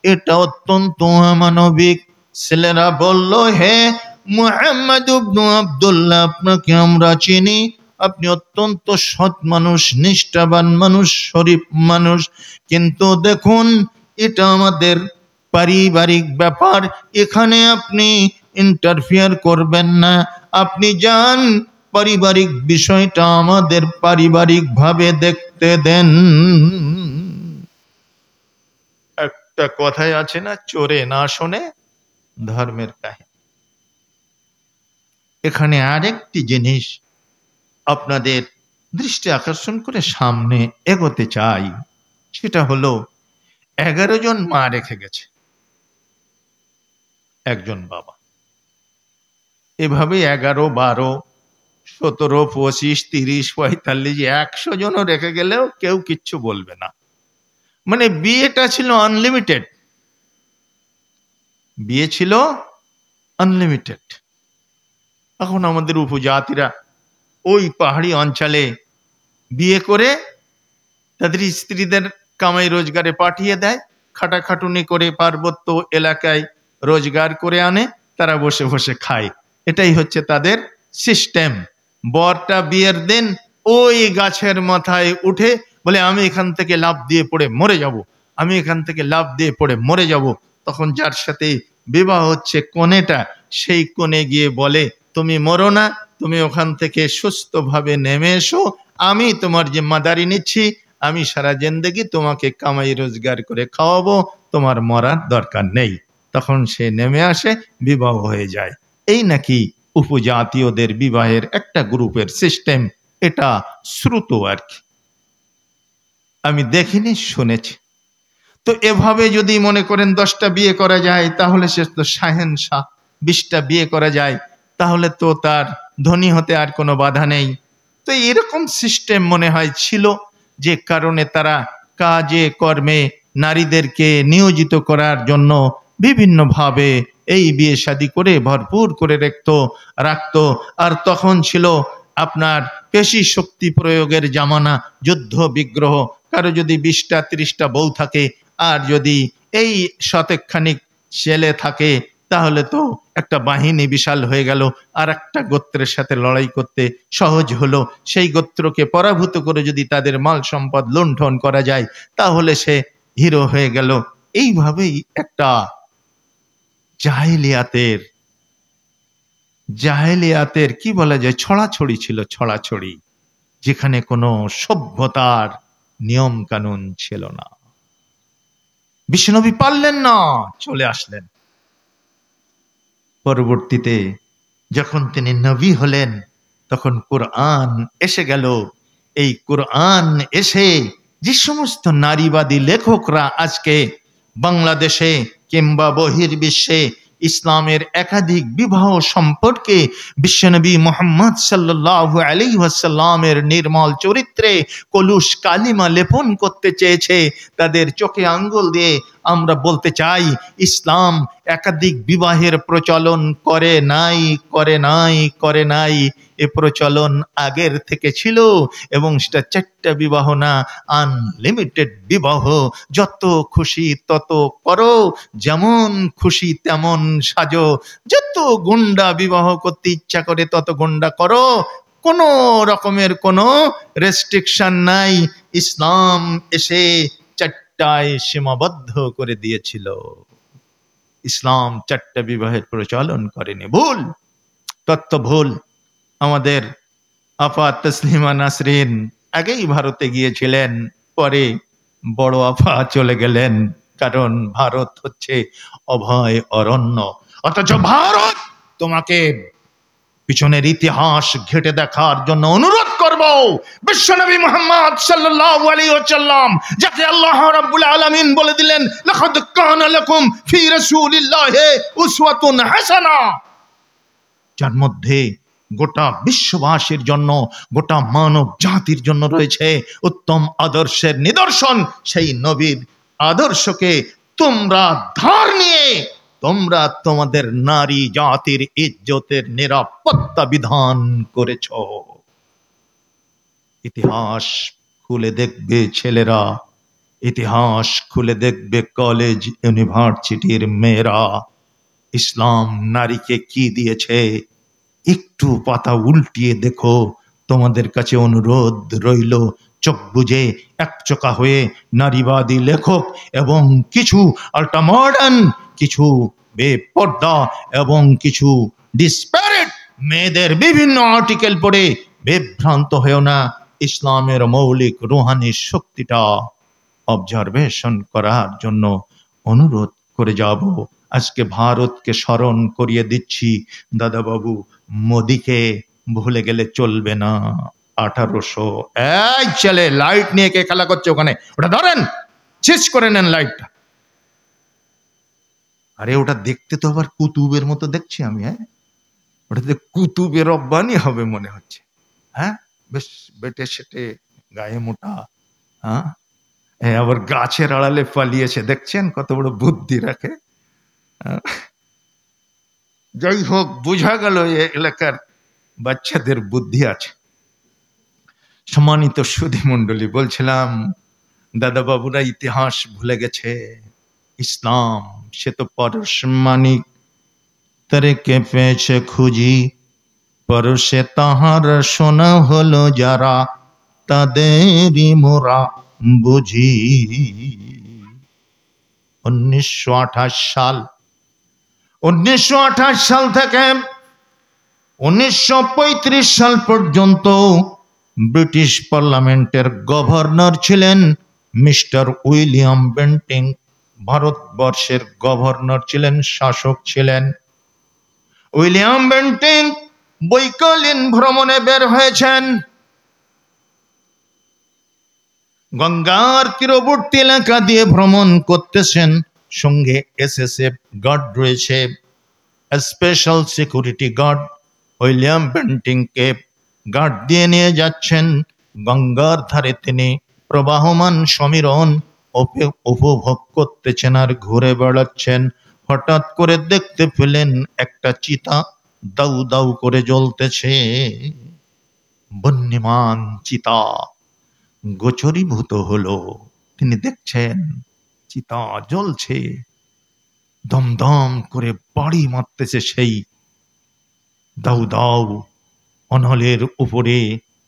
Speaker 1: এটা অত্যন্ত অমানবিক। ছেলেরা বলল, হে মুহাম্মদ ইবনে আব্দুল্লাহ, আপনাকে আমরা চিনি, আপনি অত্যন্ত সৎ মানুষ, নিষ্ঠাবান মানুষ, শরীফ মানুষ। কিন্তু দেখুন, এটা আমাদের পারিবারিক ব্যাপার, এখানে আপনি ইন্টারফিয়ার করবেন না। আপনি যান, পারিবারিক বিষয়টা আমাদের পারিবারিক ভাবে দেখতে দেন। একটা কথাই আছে না, চোরে না শোনে ধর্মের কাহিনী। এখানে আরেকটি জিনিস আপনাদের দৃষ্টি আকর্ষণ করে সামনে এগোতে চাই, সেটা হলো 11 জন মা রেখে গেছে, একজন বাবা। এভাবে 11, 12, 17, 25, 30, 45, 100 জনও রেখে গেলেও কেউ কিচ্ছু বলবে না। মানে বিয়েটা ছিল আনলিমিটেড, বিয়ে ছিল আনলিমিটেড। এখন আমাদের উপজাতিরা ওই পাহাড়ি অঞ্চলে বিয়ে করে তাদের স্ত্রীদের কামাই রোজগারে পাঠিয়ে দেয়, খাটাখাটুনি করে পার্বত্য এলাকায় রোজগার করে আনে, তারা বসে বসে খায়। এটাই হচ্ছে তাদের সিস্টেম। বরটা বিয়ের দিন ওই গাছের মাথায় উঠে বলে, আমি এখান থেকে লাফ দিয়ে পড়ে মরে যাব, আমি এখান থেকে লাফ দিয়ে পড়ে মরে যাব। তখন যার সাথে বিবাহ হচ্ছে কনেটা, সেই কোণে গিয়ে বলে, তুমি মরো না, তুমি ওখান থেকে সুস্থভাবে নেমে এসো, আমি তোমার জিম্মাদারি নিচ্ছি, আমি সারা জিন্দেগি তোমাকে কামাই রোজগার করে খাওয়াবো, তোমার মরার দরকার নেই। তখন সে নেমে আসে, বিবাহ হয়ে যায়। এই নাকি উপজাতীয়দের বিবাহের একটা গ্রুপের সিস্টেম। এটা শ্রুত আর কি, আমি দেখিনি, শুনেছি। তো এভাবে যদি মনে করেন 10টা বিয়ে করা যায়, তাহলে সে তো শাহেনশাহ। 20টা বিয়ে করা যায়, তাহলে তো তার ধনী হতে আর কোনো বাধা নেই। তো এরকম সিস্টেম মনে হয় ছিল, যে কারণে তারা কাজে কর্মে নারীদেরকে নিয়োজিত করার জন্য বিভিন্নভাবে এই বিয়ে শাদী করে ভরপুর করে রাখতো। আর তখন ছিল আপনার পেশি শক্তি প্রয়োগের জামানা, যুদ্ধ বিগ্রহ। কারো যদি 20টা 30টা বউ থাকে, আর যদি এই শতেকখানিক ছেলে থাকে, তাহলে তো একটা বাহিনী বিশাল হয়ে গেল। আর একটা গোত্রের সাথে লড়াই করতে সহজ হলো। সেই গোত্রকে পরাভূত করে যদি তাদের মাল সম্পদ লুণ্ঠন করা যায়, তাহলে সে হিরো হয়ে গেল। এইভাবেই একটা জাহেলিয়াতের কি বলা যায়, ছড়াছড়ি ছিল, ছড়াছড়ি, যেখানে কোনো সভ্যতার নিয়ম কানুন ছিল না। বিশ্বনবী পারলেন না, চলে আসলেন। পরবর্তীতে যখন তিনি নবী হলেন, তখন কোরআন এসে গেল। এই কোরআন এসে যে সমস্ত নারীবাদী লেখকরা আজকে বাংলাদেশে কিংবা বহির্বিশ্বে ইসলামের একাধিক বিবাহ সম্পর্কে বিশ্বনবী মুহাম্মদ সাল্লাল্লাহু আলাইহি ওয়াসাল্লামের নির্মল চরিত্রে কলুষ কালিমা লেপন করতে চেয়েছে, তাদের চোখে আঙ্গুল দিয়ে আমরা বলতে চাই, ইসলাম একাধিক বিবাহের প্রচলন করে নাই। এ প্রচলন আগের থেকে ছিল, এবং সেটা 4টা বিবাহ না, আনলিমিটেড বিবাহ। যত খুশি তত করো, যেমন খুশি তেমন সাজো, যত গুন্ডা বিবাহ করতে ইচ্ছা করে তত গুন্ডা করো, কোনো রকমের কোনো রেস্ট্রিকশন নাই। ইসলাম এসে 4টায় সীমাবদ্ধ করে দিয়েছিল। ইসলাম 4টা বিবাহের প্রচলন করেনি। ভুল, তত্ত্ব ভুল। আমাদের আপা তসলিমা নাসরিন আগেই ভারতে গিয়েছিলেন, পরে বড় আপা চলে গেলেন, কারণ ভারত হচ্ছে অভয় অরণ্য। অথচ ভারত তোমাকে পিছনের ইতিহাস ঘেটে দেখার জন্য অনুরোধ করব। বিশ্বনবী মুহাম্মদ সাল্লাল্লাহু আলাইহি ওয়াসাল্লাম, যাকে আল্লাহ রাব্বুল আলামিন বলে দিলেন, লাকাদ কানা লাকুম ফি রাসূলিল্লাহি উসওয়াতুন হাসানা, যার মধ্যে গোটা বিশ্ববাসীর জন্য, গোটা মানব জাতির জন্য রয়েছে উত্তম আদর্শের নিদর্শন। সেই নবীর আদর্শকে তোমরা ধার নিয়ে তোমরা তোমাদের নারী জাতির ইজ্জতের নিরাপত্তা বিধান করেছ। ইতিহাস খুলে দেখবে ছেলেরা, ইতিহাস খুলে দেখবে কলেজ ইউনিভার্সিটির মেয়েরা, ইসলাম নারীকে কি দিয়েছে। একটু পাতা উল্টিয়ে দেখো। তোমাদের কাছে অনুরোধ রইল, চোখ বুঝে একচোখা হয়ে নারীবাদী লেখক এবং কিছু আল্ট্রা মডার্ন, কিছু বেপর্দা এবং কিছু ডিসপ্যারেট মেয়েদের বিভিন্ন আর্টিকেল পড়ে বিভ্রান্ত হয়েও না। ইসলামের মৌলিক রুহানি শক্তিটা অবজারভেশন করার জন্য অনুরোধ করে যাব। আজকে ভারতকে স্মরণ করিয়ে দিচ্ছি, দাদাবাবু মোদিকে ভুলে গেলে চলবে না। 1800 এই ছেলে, লাইট নিয়ে কে খেলা করছে ওখানে? ওটা ধরেন, শেষ করে নেন লাইটটা। আরে ওটা দেখতে তো আবার কুতুবের মতো দেখছি আমি। ওটাতে কুতুবের রব্বানি হবে মনে হচ্ছে। হ্যাঁ, বেশ বেটে সেটে, গায়ে মোটা, হ্যাঁ, আবার গাছের আড়ালে পালিয়েছে, দেখছেন কত বড় বুদ্ধি রাখে। যাই হোক, বোঝা গেল এই এলাকার বাচ্চাদের বুদ্ধি আছে। সম্মানিত সুধী মণ্ডলী, বলছিলাম দাদা বাবুরা ইতিহাস ভুলে গেছে। ইসলাম সে তো পরশমানিক তরে কে পেয়েছে খুঁজি, পরশে তাহার শোনা হলো যারা, তাদেরই মোরা বুঝি। 1928 সাল, 1928 সাল থেকে 1935 সাল পর্যন্ত ব্রিটিশ পার্লামেন্টের গভর্নর ছিলেন মিস্টার উইলিয়াম বেন্টিং। ভারতবর্ষের গভর্নর ছিলেন, শাসক ছিলেন উইলিয়াম বেন্টিং। বৈকালীন ভ্রমণে বের হয়েছেন। গঙ্গার তীরবর্তী এলাকা দিয়ে ভ্রমণ করতেছেন। সঙ্গে এসএসএফ গার্ড রয়েছে, স্পেশাল সিকিউরিটি গার্ড। উইলিয়াম বেন্টিংকে গার্ড দিয়ে নিয়ে যাচ্ছেন। গঙ্গার ধারে তিনি প্রবাহমান সমীরণ উপভোগ করতেছেন আর ঘুরে বেড়াচ্ছেন। হঠাৎ করে দেখতে পেলেন একটা চিতা দাউ দাউ করে জ্বলতেছে। বন্যমান চিতা গোচরীভূত হলো। তিনি দেখছেন চিতা জ্বলছে, দমদম করে বাড়ি মারতেছে সেই দাউ দাউ অনলের উপরে।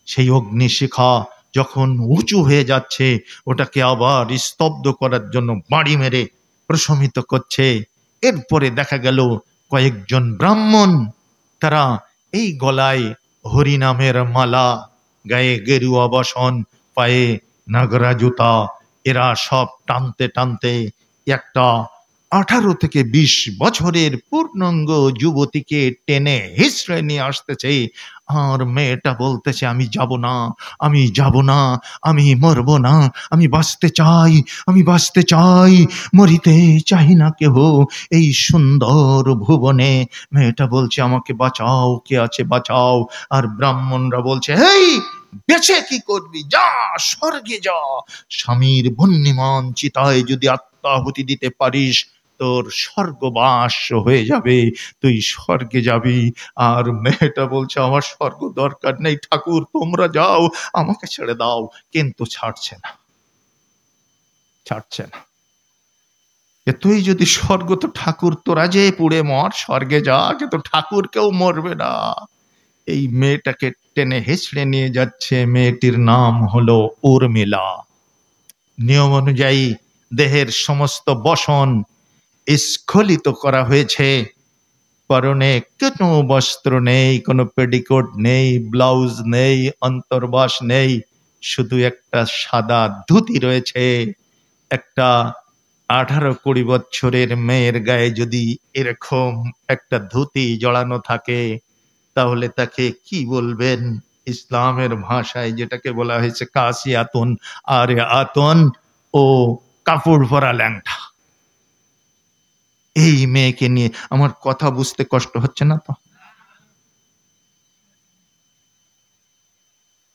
Speaker 1: সেই অগ্নিশিখা যখন উঁচু হয়ে যাচ্ছে, ওটাকে আবার স্তব্ধ করার জন্য বাড়ি মেরে প্রশমিত করছে। এরপরে দেখা গেল কয়েকজন ব্রাহ্মণ, তারা এই গলায় হরিনামের মালা, গায়ে গেরুয়া বসন, পায়ে নাগরা জুতা, এরা সব টানতে টানতে একটা 18 থেকে 20 বছরের পূর্ণাঙ্গ যুবতীকে টেনে হিসড়ে নিয়ে আসতেছে। আর মেয়েটা বলতেছে, আমি যাব না, আমি যাব না, আমি মরব না, আমি বাঁচতে চাই, আমি বাঁচতে চাই, মরিতে চাই না কেহ এই সুন্দর ভুবনে। মেয়েটা বলছে, আমাকে বাঁচাও, কে আছে বাঁচাও। আর ব্রাহ্মণরা বলছে, হেই বেঁচে কি করবি, যা স্বর্গে যা। স্বামীর বন্যমান চিতায় যদি আত্মাহুতি দিতে পারিস, তোর স্বর্গবাস হয়ে যাবে, তুই স্বর্গে যাবি। আর মেয়েটা বলছে, আমার স্বর্গ দরকার নেই ঠাকুর, তোমরা যাও, আমাকে ছেড়ে দাও। কিন্তু ছাড়ছে না, ছাড়ছে না। তুই যদি স্বর্গ, তো ঠাকুর তোরা যে পুড়ে মর, স্বর্গে যা, কিন্তু ঠাকুর কেউ মরবে না। এই মেয়েটাকে টেনে হেঁচড়ে নিয়ে যাচ্ছে। মেয়েটির নাম হলো উর্মিলা। নিয়ম অনুযায়ী দেহের সমস্ত বসন স্খলিত করা হয়েছে। পরনে কোনো বস্ত্র নেই, কোনো পেডিকোট নেই, ব্লাউজ নেই, অন্তর্বাস নেই, শুধু একটা সাদা ধুতি রয়েছে। একটা 18-20 বছরের মেয়ের গায়ে যদি এরকম একটা ধুতি জড়ানো থাকে, তাহলে তাকে কি বলবেন? ইসলামের ভাষায় যেটাকে বলা হয়েছে কাসিয়াতুন, আর আতন ও কাপড় পরা ল্যাংটা। এই মেয়েকে নিয়ে আমার কথা বুঝতে কষ্ট হচ্ছে না তো?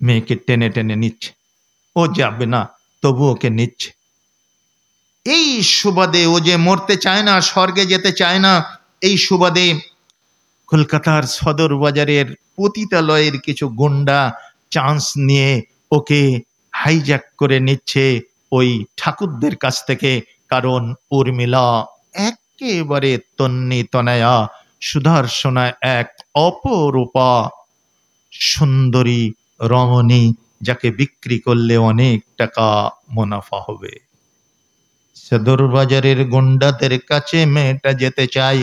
Speaker 1: মেয়েকে টেনে টেনে নিচ্ছে, ও যাবে না তবু ওকে নিচ্ছে। এই সুবাদে ও যে মরতে চায় না, স্বর্গে যেতে চায় না, এই সুবাদে কলকাতার সদর বাজারের পতিতালয়ের কিছু গুন্ডা চান্স নিয়ে ওকে হাইজ্যাক করে নিচ্ছে ওই ঠাকুরদের কাছ থেকে। কারণ উর্মিলা একেবারে তন্নি তনয়া সুদর্শনা এক অপরূপা সুন্দরী রমণী, যাকে বিক্রি করলে অনেক টাকা মুনাফা হবে। সদর বাজারের গুন্ডাদের কাছে মেয়েটা যেতে চায়,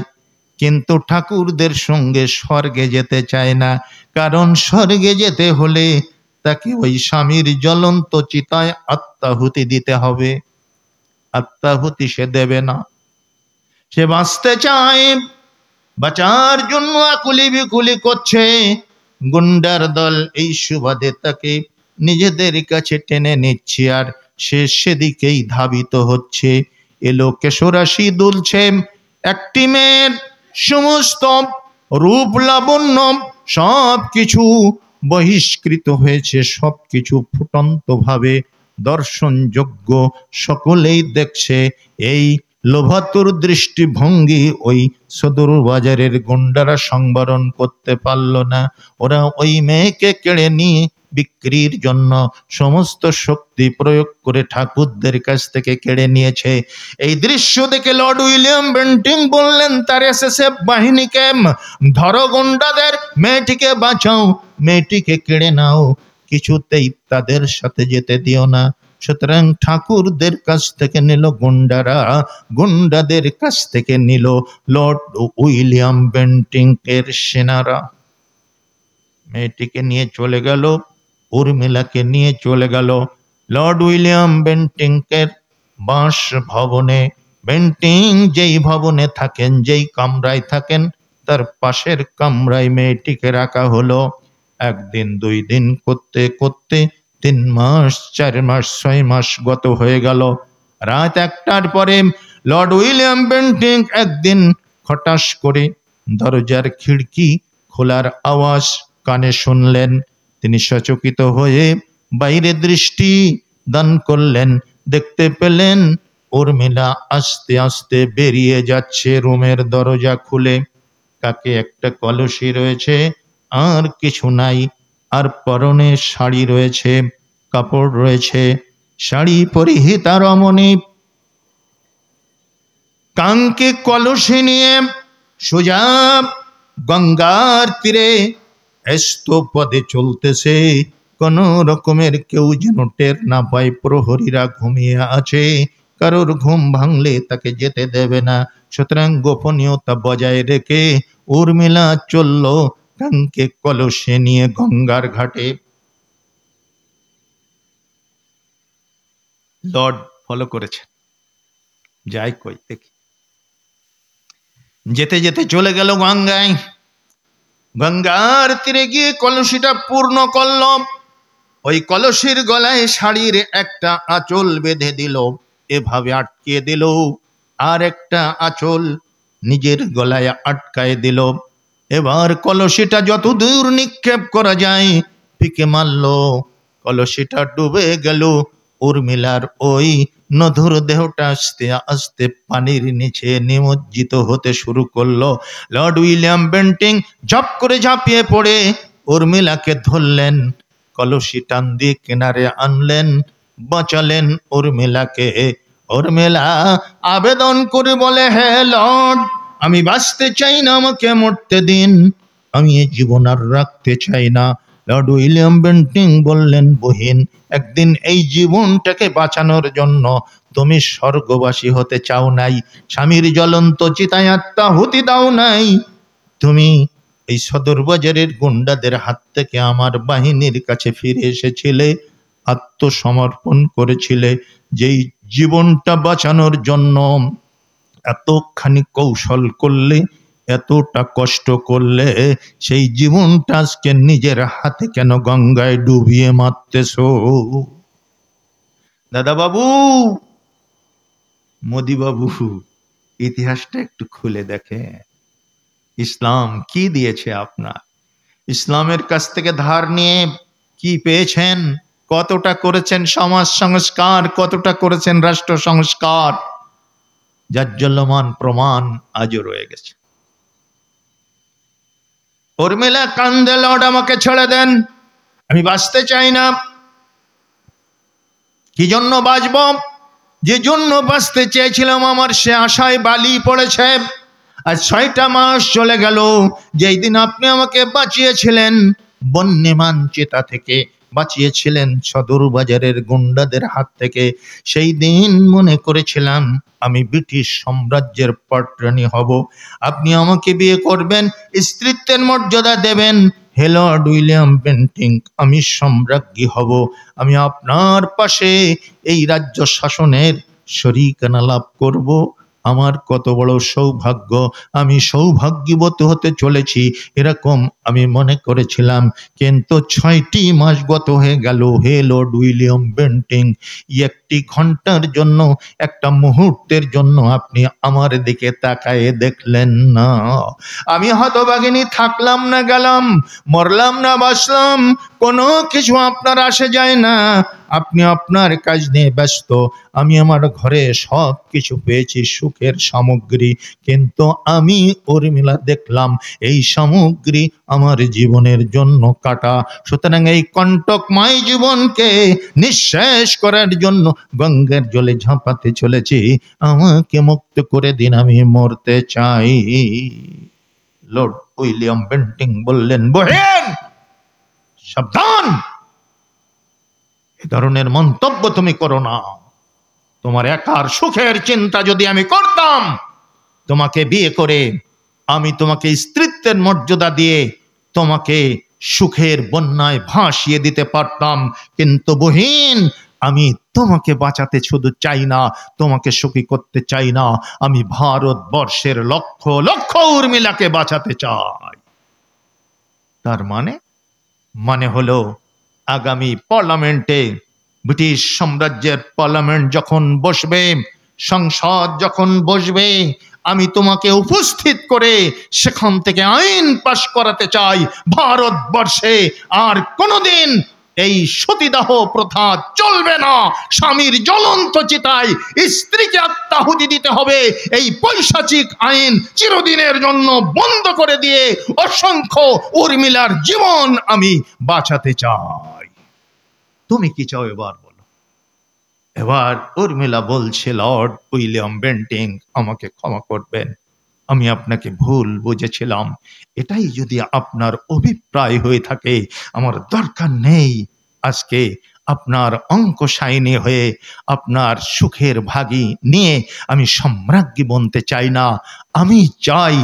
Speaker 1: কিন্তু ঠাকুরদের সঙ্গে স্বর্গে যেতে চায় না। কারণ স্বর্গে যেতে হলে তাকে ওই স্বামীর জ্বলন্ত চিতায় আত্মাহুতি দিতে হবে। আত্মাহুতি সে দেবে না। সে বাঁচতে চায়, বাঁচার জন্য আকুলি বিকুলি করছে। গুন্ডার দল এই সুবাদে তাকে নিজেদের কাছে টেনে নিচ্ছে, আর সে সেদিকেই ধাবিত হচ্ছে। এলো কেশরাশি দুলছে। একটি মেয়ের সমস্ত রূপ লাবণ্য সব কিছু বহিষ্কৃত হয়েছে, সবকিছু ফুটন্ত ভাবে দর্শনযোগ্য, সকলেই দেখছে। এই লোভাতুর দৃষ্টিভঙ্গি ওই সদর বাজারের গুন্ডারা সংবরণ করতে পারল না। ওরা ওই মেয়েকে কেড়ে নিয়ে বিক্রির জন্য সমস্ত শক্তি প্রয়োগ করে ঠাকুরদের কাছ থেকে কেড়ে নিয়েছে। এই দৃশ্য দেখে লর্ড উইলিয়াম বেন্টিং বললেন তার এসএসএফ বাহিনীকে, ধরো গুন্ডাদের, মেয়েটিকে বাঁচাও, মেয়েটিকে কেড়ে নাও, কিছুতেই তাদের সাথে যেতে দিও না। সুতরাং ঠাকুরদের কাছ থেকে নিল গুন্ডারা, গুন্ডাদের কাছ থেকে নিল লর্ড উইলিয়াম বেন্টিংকের সেনারা। মেয়েটিকে নিয়ে চলে গেল, উর্মিলাকে নিয়ে চলে গেল লর্ড উইলিয়াম বেন্টিংকের বাসভবনে। বেন্টিং যেই ভবনে থাকেন, যেই কামরায় থাকেন, তার পাশের কামরায় মেয়েটিকে রাখা হলো। একদিন, 2 দিন করতে করতে 3 মাস, 4 মাস, 6 মাস গত হয়ে গেল। রাত 1টার পরে লর্ড উইলিয়াম বেন্টিং একদিন হঠাৎ করে দরজার খিড়কি খোলার আওয়াজ কানে শুনলেন। তিনি সচকিত হয়ে বাইরে দৃষ্টি দান করলেন। দেখতে পেলেন উর্মিলা আস্তে আস্তে বেরিয়ে যাচ্ছে রুমের দরজা খুলে। কাকে একটা কলসি রয়েছে, আর কিছু নাই। আর পরনে শাড়ি রয়েছে, কাপড় রয়েছে। শাড়ি পরিহিতা রমণী কাঙ্কে কলসি নিয়ে সোজা গঙ্গার তীরে ব্যস্ত পদে চলতেছে। কোন রকমের কেউ যেন টের না পায় প্রহরীরা ঘুমিয়ে আছে, কারোর ঘুম ভাঙলে তাকে যেতে দেবে না। সুতরাং গোপনীয়তা বজায় রেখে উর্মিলা চলল কাঙ্কে কলসে নিয়ে গঙ্গার ঘাটে। লর্ড ফলো করেছে, যাই কই দেখি। যেতে যেতে চলে গেল গঙ্গায়। গঙ্গার তীরে গিয়ে কলসিটা পূর্ণ করল। ওই কলসির গলায় শাড়ির একটা আঁচল বেঁধে দিল, এভাবে আটকিয়ে দিল। আর একটা আঁচল নিজের গলায় আটকায় দিল। এবার কলসিটা যত দূর নিক্ষেপ করা যায় ফিকে মারল। কলসিটা ডুবে গেল। উর্মিলার ওই নধুর দেহটা আস্তে আস্তে পানির নিচে নিমজ্জিত হতে শুরু করলো। লর্ড উইলিয়াম বেন্টিং ঝপ করে ঝাঁপিয়ে পড়ে উর্মিলাকে ধরলেন, কলসি টান দিয়ে কিনারে আনলেন, বাঁচালেন উর্মিলাকে। উর্মিলা আবেদন করে বলে, হে লর্ড, আমি বাঁচতে চাই না, আমাকে মরতে দিন, আমি এই জীবন আর রাখতে চাই না। লর্ড উইলিয়াম বেন্টিং বললেন, বহিন, একদিন এই জীবনটাকে বাঁচানোর জন্য তুমি স্বর্গবাসী হতে চাও নাই, স্বামীর জ্বলন্ত চিতায় আত্মাহুতি দাও নাই, তুমি এই সদর বাজারের গুন্ডাদের হাত থেকে আমার বাহিনীর কাছে ফিরে এসেছিলে, আত্মসমর্পণ করেছিলে। যেই জীবনটা বাঁচানোর জন্য এতখানি কৌশল করলে, এতটা কষ্ট করলে, সেই জীবনটা আজকে নিজের হাতে কেন গঙ্গায় ডুবিয়ে মারতেছো? দাদা বাবু, মোদি বাবু, ইতিহাসটা একটু খুলে দেখে। ইসলাম কি দিয়েছে আপনার? ইসলামের কাছ থেকে ধার নিয়ে কি পেয়েছেন? কতটা করেছেন সমাজ সংস্কার, কতটা করেছেন রাষ্ট্র সংস্কার? জাজ্জল্যমান প্রমাণ আজও রয়ে গেছে। উর্মিলা কান্দে, লর্ড আমাকে ছেড়ে দেন, আমি বাঁচতে চাই না। কি জন্য বাঁচব? যে জন্য বাঁচতে চেয়েছিলাম আমার সে আশায় বালি পড়েছে। আজ 6টা মাস চলে গেল, যেই দিন আপনি আমাকে বাঁচিয়েছিলেন বন্যমান চেতা থেকে, বাঁচিয়েছিলেন সদর বাজারের গুন্ডাদের হাত থেকে, সেই দিন মনে করেছিলাম আমি ব্রিটিশ সাম্রাজ্যের পটরানী হব, আপনি আমাকে বিয়ে করবেন, স্ত্রীত্বের মর্যাদা দেবেন। হে লর্ড উইলিয়াম বেন্টিং, আমি সম্রাজ্ঞী হব, আমি আপনার পাশে এই রাজ্য শাসনের শরীকানা লাভ করব। আমার কত বড় সৌভাগ্য, আমি সৌভাগ্যবতী হতে চলেছি এরকম আমি মনে করেছিলাম। কিন্তু 6টি মাস গত হয়ে গেল। হে লর্ড উইলিয়াম বেন্টিং, একটি ঘন্টার জন্য, একটা মুহূর্তের জন্য আপনি আমার দিকে তাকায়ে দেখলেন না। আমি হতভাগিনী থাকলাম না গেলাম, মরলাম না বাঁচলাম, কোনো কিছু আপনার আসে যায় না। আপনি আপনার কাজ নিয়ে ব্যস্ত, আমি আমার ঘরে সব কিছু পেয়েছি, সুখের সামগ্রী, কিন্তু আমি উর্মিলা দেখলাম এই সামগ্রী আমার জীবনের জন্য কাটা। সুতরাং এই কণ্টকময় জীবনকে নিঃশেষ করার জন্য গঙ্গার জলে ঝাঁপাতে চলেছি, আমাকে মুক্ত করে দিন, আমি মরতে চাই। লর্ড উইলিয়াম বেন্টিং বললেন, বহেন, সাবধান, ধরনের মন্তব্য তুমি করো না। তোমার একার সুখের চিন্তা যদি আমি করতাম, তোমাকে বিয়ে করে আমি তোমাকে স্ত্রীত্বের মর্যাদা দিয়ে তোমাকে সুখের বন্যায় ভাসিয়ে দিতে পারতাম। কিন্তু বহিন, আমি তোমাকে বাঁচাতে শুধু চাই না, তোমাকে সুখী করতে চাই না, আমি ভারতবর্ষের লক্ষ লক্ষ উর্মিলাকে বাঁচাতে চাই। তার মানে হলো আগামী পার্লামেন্টে, ব্রিটিশ সাম্রাজ্যের পার্লামেন্ট যখন বসবে, সংসদ যখন বসবে, আমি তোমাকে উপস্থিত করে সেখান থেকে আইন পাশ করাতে চাই, ভারতবর্ষে আর কোনোদিন এই সতীদাহ প্রথা চলবে না। স্বামীর জ্বলন্ত চিতায় স্ত্রীকে আত্মাহুতি দিতে হবে, এই পৈশাচিক আইন চিরদিনের জন্য বন্ধ করে দিয়ে অসংখ্য উর্মিলার জীবন আমি বাঁচাতে চাই। তুমি কি চাও এবার বলো? এবার উর্মিলা বলছে, লর্ড উইলিয়াম বেন্টিং, আমাকে ক্ষমা করবেন, আমি আপনাকে ভুল বুঝেছিলাম। এটাই যদি আপনার অভিপ্রায় হয়ে থাকে, আমার দরকার নেই আজকে আপনার অঙ্ক সাইনি হয়ে আপনার সুখের ভাগী নিয়ে আমি সম্রাজ্ঞী বনতে চাই না। আমি চাই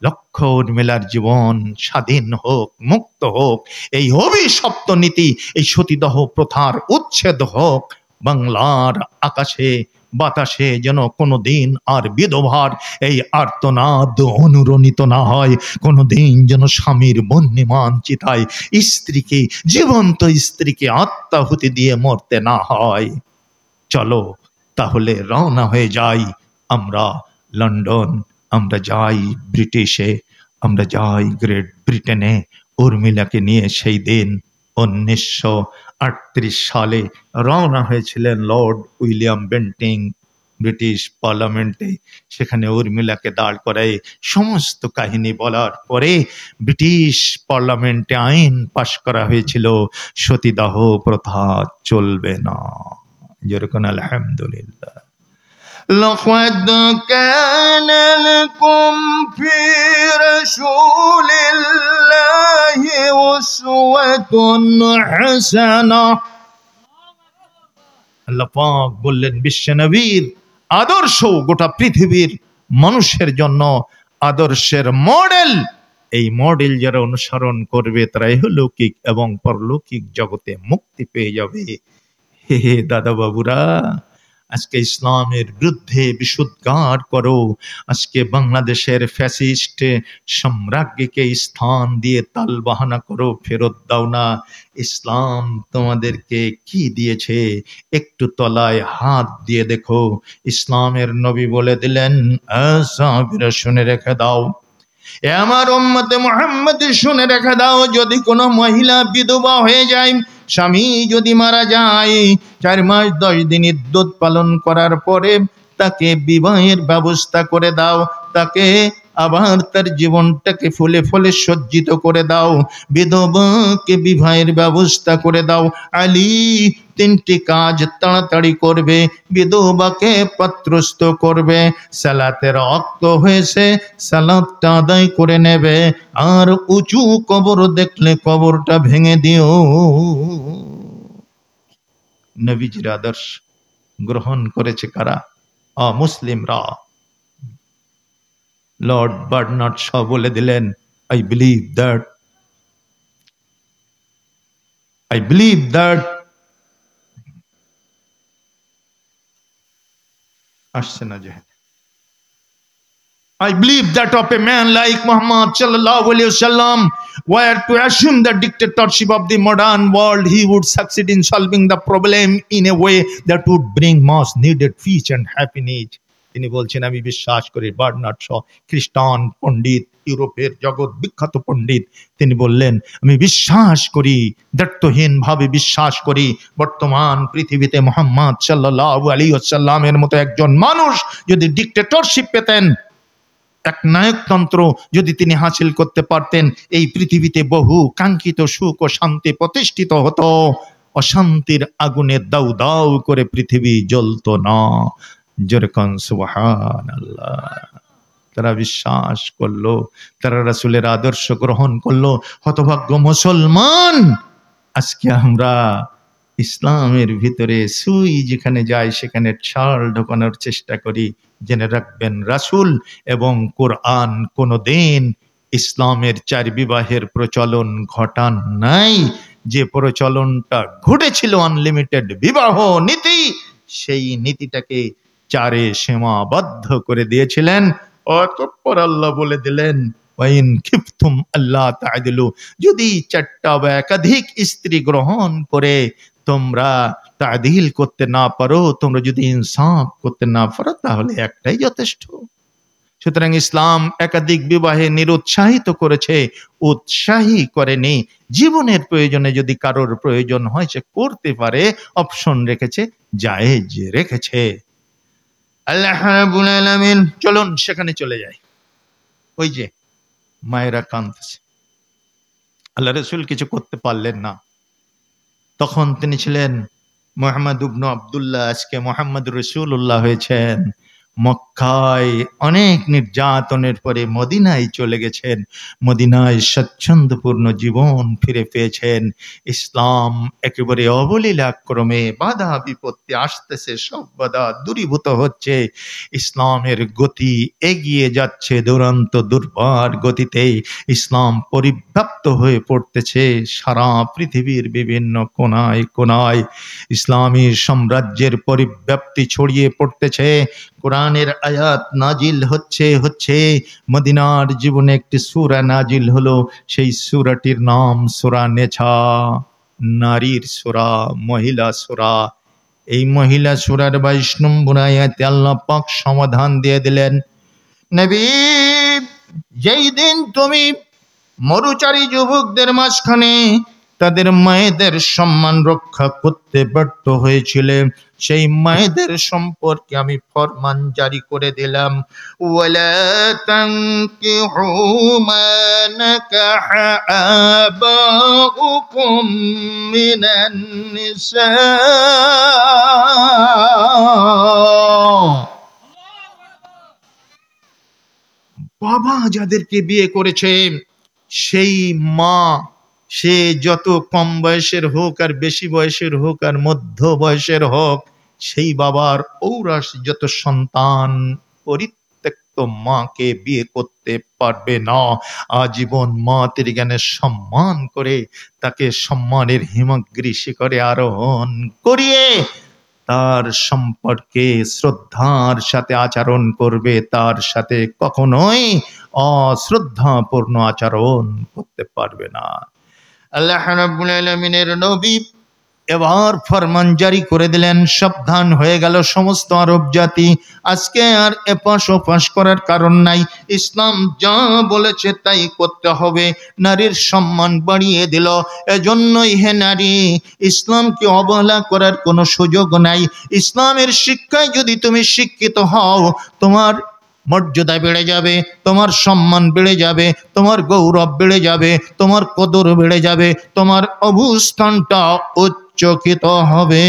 Speaker 1: লক্ষ উর্মিলার জীবন স্বাধীন হোক, মুক্ত হোক, এই অভিশপ্ত নীতি, এই সতীদাহ প্রথার উচ্ছেদ হোক। বাংলার আকাশে বাতাসে যেন কোনোদিন আর বিধবার এই আর্তনাদ অনুরণিত না হয়, কোনোদিন যেন স্বামীর বন্যমান চিতায় স্ত্রীকে, জীবন্ত স্ত্রীকে আত্মাহুতি দিয়ে মরতে না হয়। চলো তাহলে রওনা হয়ে যাই আমরা লন্ডন, আমরা যাই ব্রিটিশে, আমরা যাই গ্রেট ব্রিটেনে। উর্মিলাকে নিয়ে সেই দিন 1938 সালে রওনা হয়েছিলেন লর্ড উইলিয়াম বেন্টিং ব্রিটিশ পার্লামেন্টে। সেখানে উর্মিলাকে দাঁড় করায় সমস্ত কাহিনী বলার পরে ব্রিটিশ পার্লামেন্টে আইন পাশ করা হয়েছিল, সতীদাহ প্রথা চলবে না। যেরকম আলহামদুলিল্লাহ। لقد كان لكم في رسول الله أسوة حسنة। আল্লাহ পাক বললেন, বিশ্বনবীর আদর্শ গোটা পৃথিবীর মানুষের জন্য আদর্শের মডেল। এই মডেল যারা অনুসরণ করবে তারা ইহলৌকিক এবং পরলৌকিক জগতে মুক্তি পেয়ে যাবে। হে হে দাদা বাবুরা, আজকে ইসলামের বিরুদ্ধে বিশুদ্ধার করো। আজকে বাংলাদেশের ফ্যাসিস্ট সম্রাজ্ঞীকে স্থান দিয়ে তাল বাহানা করো, ফেরত দাও না। ইসলাম তোমাদেরকে কি দিয়েছে একটু তলায় হাত দিয়ে দেখো। ইসলামের নবী বলে দিলেন, সাহাবীরা শুনে রেখে দাও, এ আমার উম্মতে মুহাম্মদ শুনে রেখে দাও, যদি কোনো মহিলা বিধবা হয়ে যায়, স্বামী যদি মারা যায়, 4 মাস 10 দিন ইদ্যত পালন করার পরে তাকে বিবাহের ব্যবস্থা করে দাও, তাকে আবার তার জীবনটাকে ফুলে ফুলে সজ্জিত করে দাও, বিধবাকে বিবাহের ব্যবস্থা করে দাও। আলী 3টি কাজ তাড়াতাড়ি করবে, বিধবাকে পাত্রস্থ করবে, সালাতের ওয়াক্ত হয়েছে সালাতটা আদায় করে নেবে, আর উঁচু কবর দেখলে কবরটা ভেঙে দিও। নবীজির আদর্শ গ্রহণ করেছে কারা? মুসলিমরা। লর্ড বার্নার্ড শ বলে দিলেন, I believe that আসছে না যে I believe that of a man like Muhammad sallallahu alaihi wasallam were to assume the dictatorship of the modern world, he would succeed in solving the problem in a way that would bring much needed peace and happiness. তিনি বলছেন, আমি বিশ্বাস করি, Bernard Shaw খ্রিস্টান পণ্ডিত, ইউরোপের জগৎ বিখ্যাত পণ্ডিত, তিনি বললেন, আমি বিশ্বাস করি, দায়িত্বহীন ভাবে বিশ্বাস করি, বর্তমান পৃথিবীতে মুহাম্মদ সাল্লাল্লাহু আলাইহি ওয়াসাল্লামের মতো একজন মানুষ যদি ডিক্টেটরশিপ পেতেন, এক নায়কতন্ত্র যদি তিনি হাসিল করতে পারতেন, এই পৃথিবীতে বহু কাঙ্ক্ষিত সুখ ও শান্তি প্রতিষ্ঠিত হতো, অশান্তির আগুনে দাউ দাউ করে পৃথিবী জ্বলতো না। যেরকম সুবহানাল্লাহ। তারা বিশ্বাস করলো, তারা রাসূলের আদর্শ গ্রহণ করলো। হতভাগ্য মুসলমান, আজকে আমরা ইসলামের ভিতরে সুই যেখানে যায় সেখানে ছাল ঢোকানোর চেষ্টা করি। জেনে রাখবেন রাসূল এবং কোরআন কোনোদিন ইসলামের 4 বিবাহের প্রচলন ঘটান নাই। যে প্রচলনটা ঘটেছিল আনলিমিটেড বিবাহ নীতি, সেই নীতিটাকে 4-এ সীমাবদ্ধ করে দিয়েছিলেন। অতঃপর আল্লাহ বলে দিলেন, ওয়াইন খিফতুম আল্লাহ তা'দিলু, যদি 4টা বা একাধিক স্ত্রী গ্রহণ করে তোমরা তা'দিল করতে না পারো, তোমরা যদি ইনসাফ করতে না পারো, তাহলে একটাই যথেষ্ট। সুতরাং ইসলাম একাধিক বিবাহে নিরুৎসাহিত করেছে, উৎসাহী করেনি। জীবনের প্রয়োজনে যদি কারোর প্রয়োজন হয় সে করতে পারে, অপশন রেখেছে, জায়েজ রেখেছে। আল্লাহ রাব্বুল আলামিন, চলুন সেখানে চলে যাই। ওই যে মায়েরা কাঁদতেছে, আল্লাহ রাসূল কিছু করতে পারলেন না। তখন তিনি ছিলেন মুহাম্মদ ইবনে আব্দুল্লাহ, আজকে মুহাম্মদ রাসূলুল্লাহ হয়েছেন। মক্কায় অনেক নির্যাতনের পরে মদিনায় চলে গেছেন। মদিনায় স্বচ্ছন্দপূর্ণ জীবন ফিরে পেয়েছেন। ইসলাম একেবারে অবলীলাক্রমে বাধা বিপত্তি আসতেছে, সব বাধা দূরীভূত হচ্ছে। ইসলামের গতি এগিয়ে যাচ্ছে দুরন্ত দুর্বার গতিতে। ইসলাম পরিব্যাপ্ত হয়ে পড়তেছে সারা পৃথিবীর বিভিন্ন কোনায় কোনায়। ইসলামী সাম্রাজ্যের পরিব্যাপ্তি ছড়িয়ে পড়তেছে। কোরআনের আয়াত নাজিল হচ্ছে। মদিনার জীবনে একটি সূরা নাজিল হলো, সেই সূরাটির নাম সূরা নেছা, নারীর সূরা, মহিলা সূরা। এই মহিলা সূরার 22 নম্বর আয়াতে আল্লাহ পাক সমাধান দিয়ে দিলেন, নবী, যেই দিন তুমি মরুচারী যুবকদের মাঝখানে তাদের মায়েদের সম্মান রক্ষা করতে ব্যর্থ হয়েছিলে, সেই মায়েদের সম্পর্কে আমি ফরমান জারি করে দিলাম, ওয়ালা তানকিহু মা নাকাহা আবাউকুম মিনান নিসা, বাবা যাদেরকে বিয়ে করেছে সেই মা, সে যত কম বয়সের হোক আর বেশি বয়সের হোক আর মধ্য বয়সের হোক, সেই বাবার ঔরাস যত সন্তান পরিত্যক্ত মাকে বিয়ে করতে পারবে না। আজীবন মা জ্ঞানের সম্মান করে তাকে সম্মানের হিমগ্রী শিখরে আরোহণ করিয়ে তার সম্পর্কে শ্রদ্ধার সাথে আচরণ করবে, তার সাথে কখনোই অশ্রদ্ধাপূর্ণ আচরণ করতে পারবে না। আল্লাহ রাব্বুল আলামিনের নবী এবার ফরমান জারি করে দিলেন, সাবধান হয়ে গেল সমস্ত আরব জাতি। আজকে আর এপাশ ওপাশ করার কারণ নাই, ইসলাম যা বলেছে তাই করতে হবে। নারীর সম্মান বাড়িয়ে দিল। এজন্যই হে নারী, ইসলামকে অবহেলা করার কোনো সুযোগ নাই। ইসলামের শিক্ষায় যদি তুমি শিক্ষিত হও, তোমার মর্যাদা বেড়ে যাবে, তোমার সম্মান বেড়ে যাবে, তোমার গৌরব বেড়ে যাবে, তোমার কদর বেড়ে যাবে, তোমার অবস্থানটা উচ্চকিত হবে।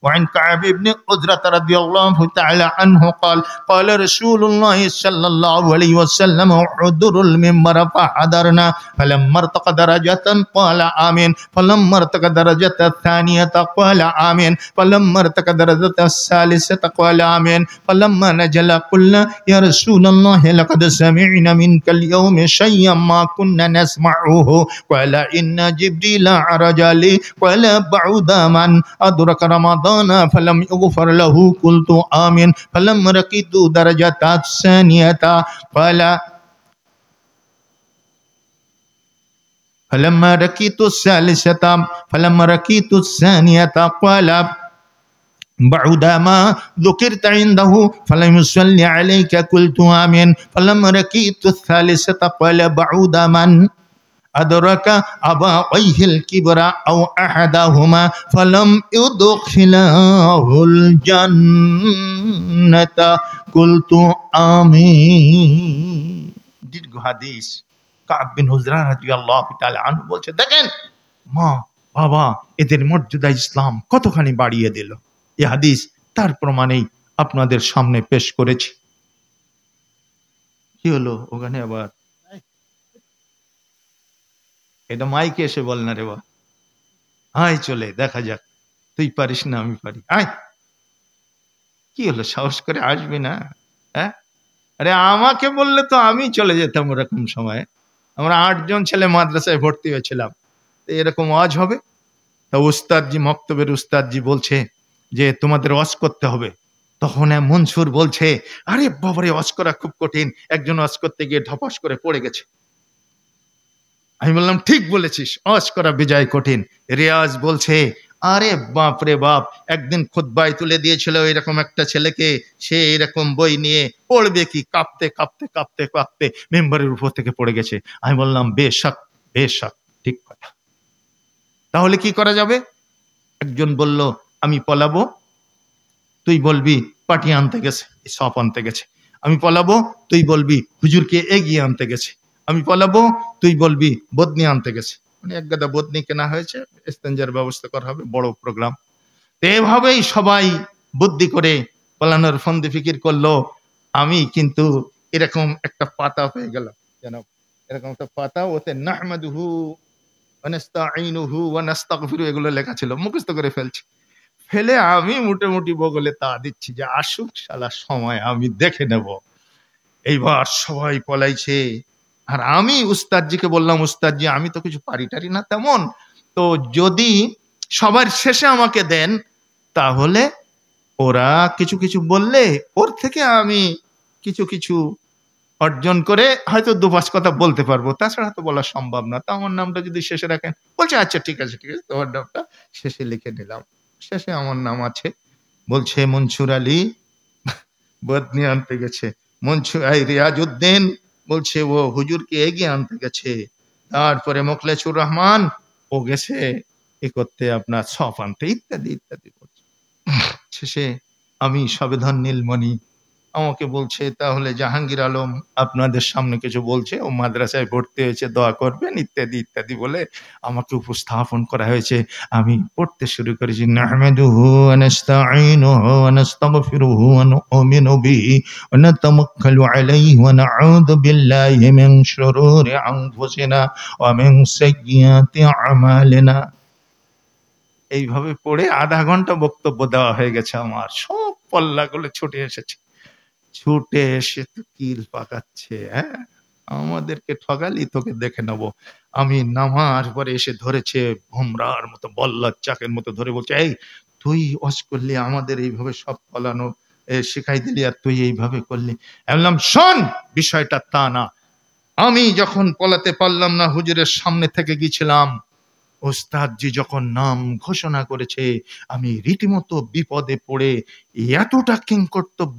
Speaker 1: وعن كعب بن عجرة رضي الله تعالى عنه قال قال رسول الله صلى الله عليه وسلم احضروا المنبر فحضرنا فلما ارتقى درجة قال آمين فلما ارتقى درجة الثانية قال آمين فلما ارتقى درجة الثالثة قال آمين فلما نزل قلنا يا رسول الله لقد سمعنا منك اليوم شيئا ما كنا نسمعه قال إن جبريل عرج لي قال بعد من أدرك رمضان فلم يغفر له قلت آمين فلما رقيت درجة الثانية قال فلما رقيت الثالثة فلما رقيت الثانية قال بعد ما ذكرت عنده فلم يصلي عليك قلت آمين فلما رقيت الثالثة قال بعد من أدرك أبويه الكبر أو أحدهما فلم يدخله الجنة قلت آمين। দীর্ঘ হাদিস। কাব বিন হুজরা রাদিয়াল্লাহু তাআলা আনহু বলছে, দেখেন মা বাবা এদের মর্যাদা ইসলাম কতখানি বাড়িয়ে দিল। এই হাদিস তার প্রমাণেই আপনাদের সামনে পেশ করেছি। কি হলো ওখানে আবার? এটা মাইকে এসে বল না রে বা, আয় চলে দেখা যাক, তুই পারিস না আমি পারি, আয়। কি হলো, সাহস করে আসবি না? হ্যাঁ, আরে আমাকে বললে তো আমি চলে যেতাম ওরকম সময়। আমরা 8 জন ছেলে মাদ্রাসায় ভর্তি হয়েছিলাম, এরকম ওয়াজ হবে। তা উস্তাদজি, মক্তবের উস্তাদজি বলছে যে তোমাদের ওয়াজ করতে হবে। তখন মনসুর বলছে, আরে বাবারে, ওয়াজ করা খুব কঠিন। একজন ওয়াজ করতে গিয়ে ধপাস করে পড়ে গেছে। আমি বললাম ঠিক বলেছিস, ওয়াজ করা বিজয় কঠিন। রিয়াজ বলছে, আরে বাপ রে বাপ, একদিন খুতবায় তুলে দিয়েছিল এরকম একটা ছেলেকে, সে এরকম বই নিয়ে পড়বে কি, কাঁপতে কাঁপতে কাঁপতে কাঁপতে মেম্বারের উপর থেকে পড়ে গেছে। আমি বললাম বেশক বেশক, ঠিক কথা। তাহলে কি করা যাবে? একজন বলল, আমি পলাবো, তুই বলবি পাটি আনতে গেছে, সপ আনতে গেছে। আমি পলাবো, তুই বলবি হুজুরকে এগিয়ে আনতে গেছে। আমি পলাবো, তুই বলবি বদনি আনতে গেছে। মানে এক গাদা বদনি কেনা হয়েছে, ইস্তেঞ্জার ব্যবস্থা করা হবে, বড় প্রোগ্রাম। তো এভাবেই সবাই বুদ্ধি করে পলানোর ফন্দি ফিকির করলো। আমি কিন্তু এরকম একটা পাতা পেয়ে গেলাম, যেন এরকম একটা পাতা, ওতে নাহমাদুহু ওয়া নাস্তাঈনুহু ওয়া নাস্তাগফিরু এগুলো লেখা ছিল, মুখস্থ করে ফেলছি। ফেলে আমি মোটামুটি বগলে তা দিচ্ছি যে আসুক শালা সময়, আমি দেখে নেব। এইবার সবাই পলাইছে, আর আমি উস্তাদজিকে বললাম, উস্তাদজি আমি তো কিছু পারি টারি না তেমন, তো যদি সবার শেষে আমাকে দেন তাহলে ওরা কিছু কিছু বললে ওর থেকে আমি কিছু কিছু অর্জন করে হয়তো 2-5 কথা বলতে পারবো, তাছাড়া তো বলা সম্ভব না। তো আমার নামটা যদি শেষে রাখেন। বলছে আচ্ছা ঠিক আছে ঠিক আছে, তোমার নামটা শেষে লিখে নিলাম। শেষে আমার নাম আছে। বলছে মনসুর আলী বদনি আনতে গেছে, মনসুর রিয়াজ উদ্দিন বলছে ও হুজুরকে এগিয়ে আনতে গেছে, তারপরে মোখলেছুর রহমান ও গেছে এ করতে আপনার সফ আনতে, ইত্যাদি ইত্যাদি বলছে। শেষে আমি সবেধন নীলমণি আমাকে বলছে, তাহলে জাহাঙ্গীর আলম আপনাদের সামনে কিছু বলছে, ও মাদ্রাসায় ভর্তি হয়েছে, দোয়া করবেন, ইত্যাদি ইত্যাদি বলে আমাকে উপস্থাপন করা হয়েছে। আমি পড়তে শুরু করেছি, নাহমাদুহু ওয়া নাস্তাঈনুহু ওয়া নাস্তাগফিরুহু ওয়া নু'মিনু বিহি ওয়া নাতাওয়াক্কালু আলাইহি ওয়া নাউযু বিল্লাহি মিন শুরুরি আনফুসিনা ওয়া মিন সাইয়্যাতি আমালিনা। এইভাবে পড়ে আধা ঘন্টা বক্তব্য দেওয়া হয়ে গেছে আমার, সব পল্লাগুলো ছুটে এসেছে। ছুটে এসে তো কিল পাকাচ্ছে, হ্যাঁ আমাদেরকে ঠগালি, তোকে দেখে নেব। আমি নামার পরে এসে ধরেছে ভোমরার মতো, বল্লার চাকের মতো ধরে বলছে, এই তুই ওয়াজ করলি, আমাদের এইভাবে সব ফলানো শিখাই দিলি, আর তুই এইভাবে করলি। আমি বললাম শোন, বিষয়টা তা না। আমি যখন পলাতে পারলাম না, হুজুরের সামনে থেকে গিয়েছিলাম, ওস্তাদজি যখন নাম ঘোষণা করেছে, আমি রীতিমতো বিপদে পড়ে এতটা কিংকর্তব্য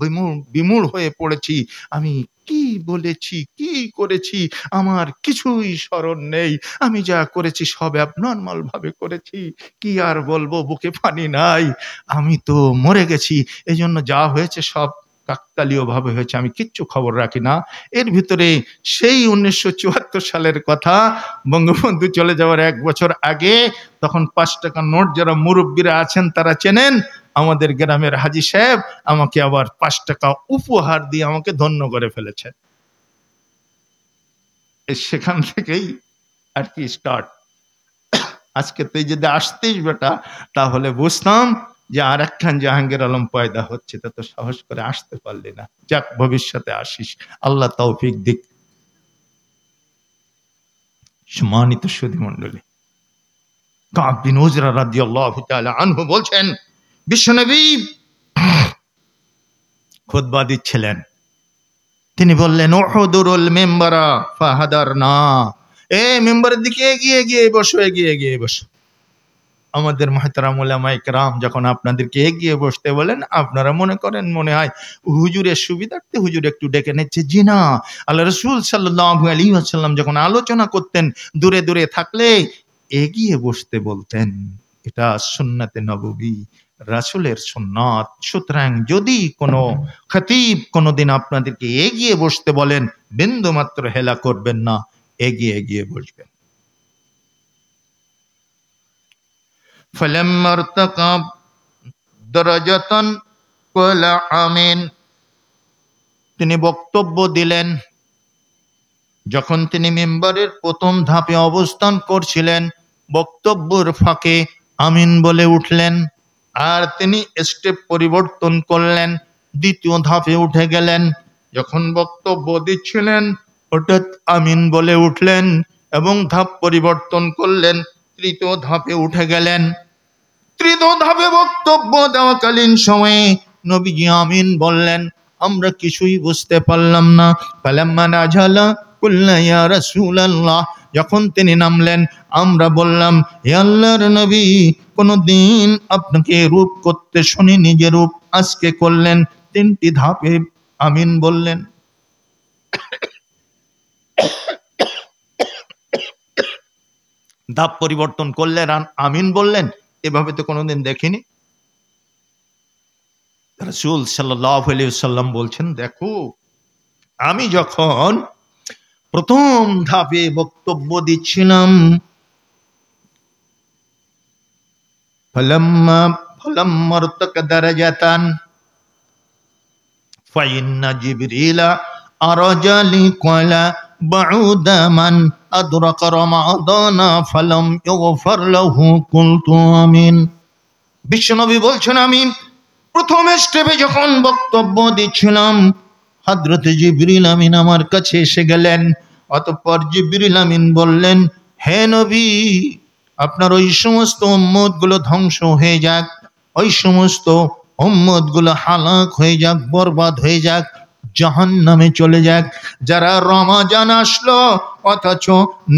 Speaker 1: বিমূঢ় হয়ে পড়েছি। আমি কি বলেছি, কি করেছি, আমার কিছুই স্মরণ নেই। আমি যা করেছি সব অ্যাবনর্মাল ভাবে করেছি। কি আর বলবো, বুকে পানি নাই, আমি তো মরে গেছি। এই জন্য যা হয়েছে সব কাকতালীয় ভাবে হয়েছে, আমি কিচ্ছু খবর রাখি না। এর ভিতরে সেই 1974 সালের কথা, বঙ্গবন্ধু চলে যাওয়ার 1 বছর আগে, তখন 5 টাকা নোট, যারা মুরব্বীরা আছেন তারা চেনেন, আমাদের গ্রামের হাজী সাহেব আমাকে আবার 5 টাকা উপহার দিয়ে আমাকে ধন্য করে ফেলেছে। সেখান থেকেই আর কি স্টার্ট। আজকে তুই যদি আসতিস বেটা, তাহলে বুঝতাম যে আর একখান জাহাঙ্গীর আলম পয়দা হচ্ছে। তা তো সাহস করে আসতে পারলি না, যাক ভবিষ্যতে আসিস, আল্লাহ তৌফিক দিক। সম্মানিত সুধী মণ্ডলী, কাব বিন উজরা রাদিয়াল্লাহু তাআলা আনহু বলছেন, বিশ্বনবী খুতবা দিচ্ছিলেন, তিনি বললেন, উহুদুরুল মিম্বারা ফাহাদারনা, এ মিম্বারের দিকে এগিয়ে গিয়ে বসো, এগিয়ে গিয়ে বসো। আমাদের মুহতারাম উলামায়ে কেরাম যখন আপনাদেরকে এগিয়ে বসতে বলেন, আপনারা মনে করেন মনে হয় হুজুরের সুবিধার্থে হুজুর একটু ডেকে নিচ্ছে। জি না, আল্লাহ রাসূল সাল্লাল্লাহু আলাইহি ওয়াসাল্লাম যখন আলোচনা করতেন, দূরে দূরে থাকলে এগিয়ে বসতে বলতেন। এটা সুন্নাতে নববী, রাসূলের সুন্নাত। সুতরাং যদি কোনো খতিব কোনোদিন আপনাদেরকে এগিয়ে বসতে বলেন, বিন্দু মাত্র হেলা করবেন না, এগিয়ে এগিয়ে বসবেন। فلما ارتقى درجة قال আমিন। তিনি বক্তব্য দিলেন, যখন তিনি মিম্বারের প্রথম ধাপে অবস্থান করছিলেন, বক্তব্যের ফাঁকে আমিন বলে উঠলেন, আর তিনি স্টেপ পরিবর্তন করলেন, দ্বিতীয় ধাপে উঠে গেলেন। যখন বক্তব্য দিচ্ছিলেন হঠাৎ আমিন বলে উঠলেন এবং ধাপ পরিবর্তন করলেন, তৃতীয় ধাপে উঠে গেলেন। তৃতীয় ধাপে বক্তব্য দেওয়াকালীন সময়ে নবীজি আমিন বললেন, আমরা কিছুই বুঝতে পারলাম না। ফালাম্মা নাজালা কুলনা ইয়া রাসূলুল্লাহ, যখন তিনি নামলেন আমরা বললাম, হে আল্লাহর নবী, কোনদিন আপনাকে রূপ করতে শুনি, নিজে রূপ আজকে করলেন। তিনটি ধাপে আমিন বললেন। ধাপ পরিবর্তন করলেন আর আমিন বললেন, এভাবে তো কোনোদিন দেখিনি। রাসূল সাল্লাল্লাহু আলাইহি ওয়াসাল্লাম বলছেন, দেখো আমি যখন প্রথম ধাপে বক্তব্য দিচ্ছিলাম, ফালাম্মা ইরতাকা দারাজাতান ফাইন্না জিবরিলা আরাজালি ক্বালা বাউদা মান আদরাকা রমাদানা ফালাম ইগফার লাহু কুলতু আমিন। বিশ্বনবী বলছেন, আমি প্রথম স্টেপে যখন বক্তব্য দিচ্ছিলাম হযরত জিবরিল আমিন আমার কাছে এসে গেলেন। অতঃপর জিবরিল আমিন বললেন, হে নবী, আপনার ওই সমস্ত উম্মতগুলো ধ্বংস হয়ে যাক, ওই সমস্ত উম্মতগুলো হালাক হয়ে যাক, বরবাদ হয়ে যাক, জাহান্নামে চলে যাক, যারা রমাজান আসলো অথচ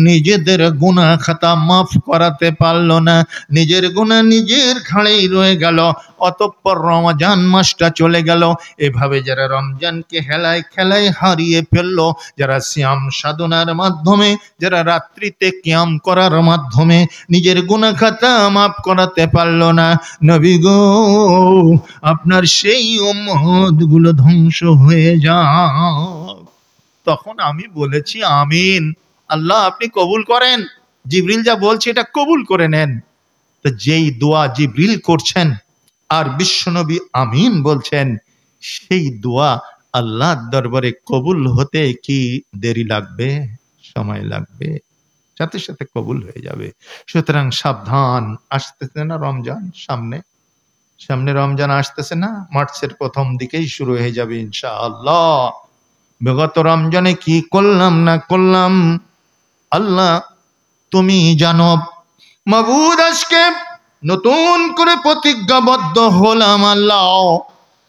Speaker 1: নিজেদের গুনাহ খাতা মাফ করাতে পারলো না, নিজের গুনাহ নিজের ঘাড়েই রয়ে গেল। অতঃপর রমজান মাসটা চলে গেল। এভাবে যারা রমজানকে হেলায় খেলায় হারিয়ে ফেললো, যারা সিয়াম সাধনার মাধ্যমে, যারা রাত্রিতে কিয়াম করার মাধ্যমে নিজের গুনাহ খাতা মাফ করাতে পারলো না, নবী গো আপনার সেই উম্মতগুলো ধ্বংস হয়ে যাক। তখন আমি বলেছি আমিন। আল্লাহ আপনি কবুল করেন, জিবরিল যা বলছে এটা কবুল করে নেন। তো যেই দোয়া জিবরিল করছেন আর বিশ্বনবী আমিন বলছেন, সেই দোয়া আল্লাহর দরবারে কবুল হতে কি দেরি লাগবে? সময় লাগবে, সাথে সাথে কবুল হয়ে যাবে। সুতরাং সাবধান, আসতেছে না রমজান, সামনে রমজান আসতেছে না, মার্চের প্রথম দিকেই শুরু হয়ে যাবে ইনশাআল্লাহ। বিগত রমজানে কি করলাম না করলাম আল্লাহ তুমি জানো। মাবুদ আজকে নতুন করে প্রতিজ্ঞাবদ্ধ হলাম, আল্লাহ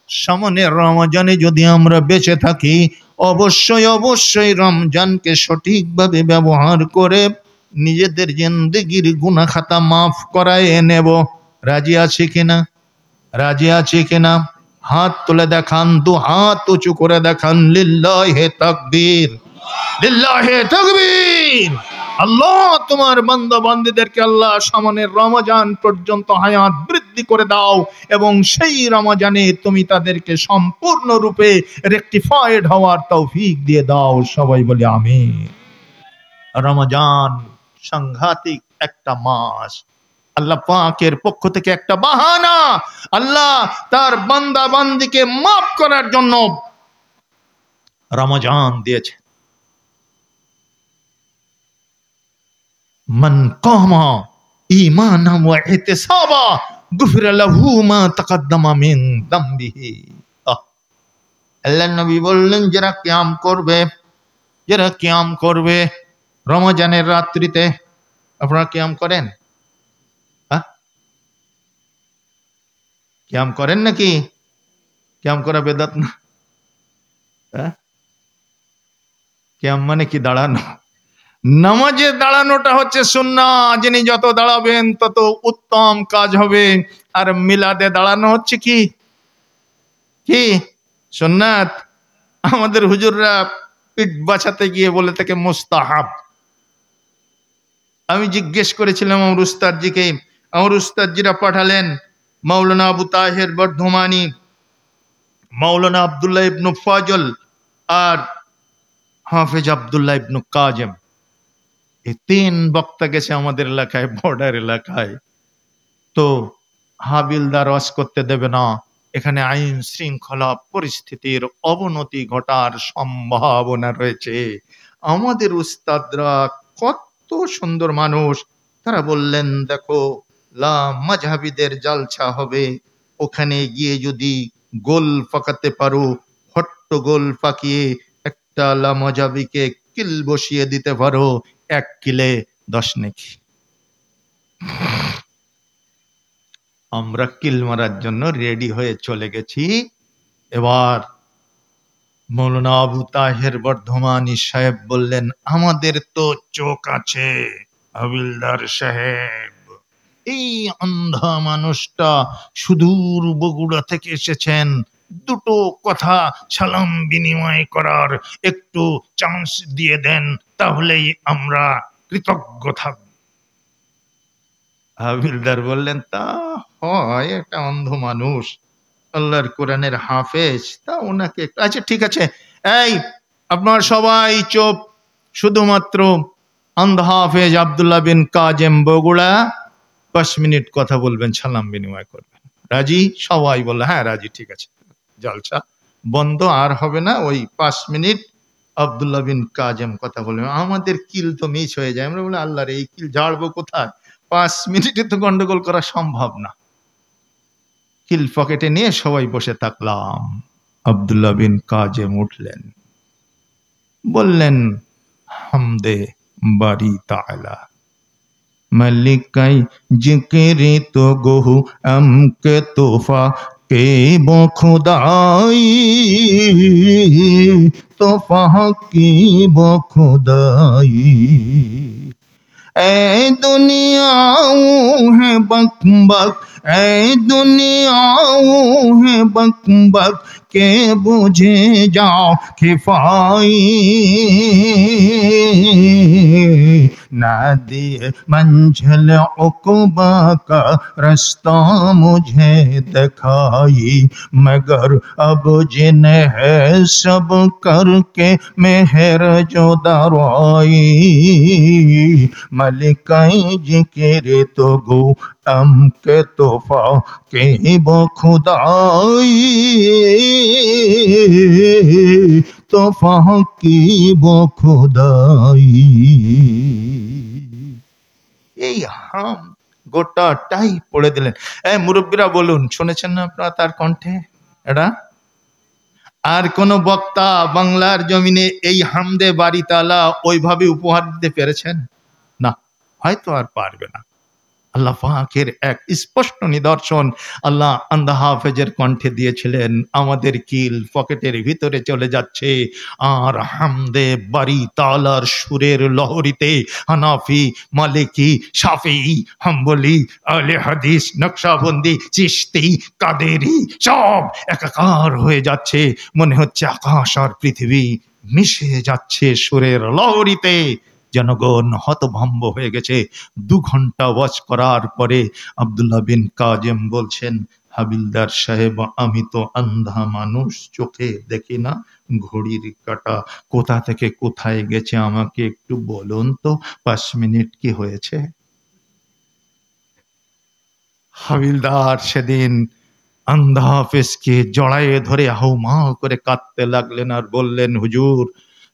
Speaker 1: সামনের রমজানে যদি আমরা বেঁচে থাকি, অবশ্যই অবশ্যই রমজানকে সঠিকভাবে ব্যবহার করে নিজেদের জিন্দেগির গুনাহ খাতা মাফ করায় নেব। রাজি আছি কিনা? রাজি আছি কিনা? হাত তুলে দেখান, দু হাত উঁচু করে দেখান। লিল্লাহে তাকবীর, লিল্লাহে তাকবীর। আল্লাহ তোমার বান্দা বান্দীদেরকে আল্লাহ সামনের রমজান পর্যন্ত হায়াত বৃদ্ধি করে দাও এবং সেই রমজানে তুমি তাদেরকে সম্পূর্ণরূপে রেকটিফাইড হওয়ার তৌফিক দিয়ে দাও। সবাই বলি আমিন। রমজান সাংঘাতিক একটা মাস, আল্লাহ পাকের পক্ষ থেকে একটা বাহানা। আল্লাহ তার বান্দা বান্দীকে মাফ করার জন্য রমজান দিয়েছে। মান কামা ঈমানান ওয়া ইহতিসাবা গুফিরা লাহু মা তাকাদ্দামা মিন যামবিহি। আল্লাহর নবী বললেন, যারা কিয়াম করবে রমজানের রাত্রিতে। আপনারা কিয়াম করেন? কিয়াম করেন নাকি? কিয়াম করা বেদাত না? কিয়াম মানে কি? দাঁড়ানো। নামাজে দাঁড়ানোটা হচ্ছে সুন্নাহ, যিনি যত দাঁড়াবেন তত উত্তম কাজ হবে। আর মিলাদে দাঁড়ানো হচ্ছে কি কি সুন্নাত। আমাদের হুজুররা পিঠ বাঁচাতে গিয়ে বলে থাকে মুস্তাহাব। আমি জিজ্ঞেস করেছিলাম আমার উস্তাদজিকে, আমার উস্তাদজিরা পাঠালেন মাওলানা আবু তাহের বর্ধমানী, মাওলানা আব্দুল্লাহ ইবনু ফাজল আর হাফেজ আব্দুল্লাহ ইবনু কাজেম। এই তিন বক্তা গেছে আমাদের এলাকায়, বর্ডার এলাকায়। তো হাবিলদার ওয়াজ করতে দেবে না, এখানে আইন শৃঙ্খলা পরিস্থিতির অবনতি ঘটার সম্ভাবনা রয়েছে। আমাদের উস্তাদরা কত সুন্দর মানুষ, তারা বললেন দেখো লা মাযহাবিদের জালসা হবে, ওখানে গিয়ে যদি গোল পাকাতে পারো, হট্টগোল পাকিয়ে একটা লা মাযহাবিকে কিল বসিয়ে দিতে পারো, 1 কিলে 10 নেকি। আমরা কিল মারার জন্য রেডি হয়ে চলে গেছি। এবার মৌলানা আবু তাহের বর্ধমানী সাহেব বললেন, আমাদের তো চোখ আছে হাবিলদার সাহেব, এই অন্ধা মানুষটা সুদূর বগুড়া থেকে এসেছেন, দুটো কথা সালাম বিনিময় করার একটু চান্স দিয়ে দেন, তাহলেই আমরা কৃতজ্ঞ থাকব। হাবিলদার বললেন, তা হয়, একটা অন্ধ মানুষ, আল্লাহর কোরআনের হাফেজ, তা ওনাকে আচ্ছা ঠিক আছে, এই আপনার সবাই চুপ, শুধুমাত্র আন্ধা হাফেজ আব্দুল্লাহ বিন কাজেম বগুড়া 5 মিনিট কথা বলবেন, সালাম বিনিময় করবেন, রাজি? সবাই বলল হ্যাঁ রাজি, ঠিক আছে। জলসা বন্ধ, আর হবে না, ওই 5 মিনিট আব্দুল্লাহ বিন কাজেম কথা বলবেন। আমাদের কিল তো মিস হয়ে যায়, আমরা বলি আল্লাহর এই কিল ঝাড়বো কোথায়, 5 মিনিটে তো গন্ডগোল করা সম্ভব না। কিল পকেটে নিয়ে সবাই বসে থাকলাম। আব্দুল্লাহ বিন কাজেম উঠলেন, বললেন, হামদে বারি তাআলা মালিকাই জিকিরি তো গহু আমকে তোফা কে বখুদাই, তোফা কি বখুদাই, ऐ दुनियाओं है बक बक, ऐ दुनियाओं है बक बक के बुझे जाओ खिफाई, ना दिए मंजिल उक़बा का रास्ता मुझे दिखाई, मगर अब जिन्हें है सब करके मेहर जो दरवाई, मलिकाई जिक्र तो गो अम के तोफा के बखुदाई, तोफा की बखुदाई। এই হাম গোটাটাই পড়ে দিলেন। মুরব্বীরা বলুন, শুনেছেন না আপনারা তার কণ্ঠে? এটা আর কোন বক্তা বাংলার জমিনে এই হামদে বারি তাআলা ওইভাবে উপহার দিতে পেরেছেন? না, হয়তো আর পারবে না। আল্লাহ পাকের এক স্পষ্ট নিদর্শন আল্লাহ আন্ধা হাফেজের কণ্ঠে দিয়েছিলেন, আমাদের কিল পকেটের ভিতরে চলে যাচ্ছে, আর হামদে বারি তাআলার সুরের লহরীতে হানাফি, মালিকি, শাফিঈ, হাম্বলি, আহলে হাদিস, নকশবন্দি, চিশতি, কাদেরি সব একাকার হয়ে যাচ্ছে, মনে হচ্ছে আকাশ আর পৃথিবী মিশে যাচ্ছে সুরের লহরীতে। জনগণ হতভম্ব হয়ে গেছে। 2 ঘন্টা ওয়াজ করার পরে আব্দুল্লাহ বিন কাজেম বলছেন, হাবিলদার সাহেব, আমি তো আন্ধা মানুষ, চোখে দেখি না, ঘড়ির কাঁটা কোথা থেকে কোথায় গেছে আমাকে একটু বলুন তো, 5 মিনিট কি হয়েছে? হাবিলদার সেদিন আন্ধা হাফেজকে জড়ায়ে ধরে হাউমাউ করে কাঁদতে লাগলেন আর বললেন, হুজুর,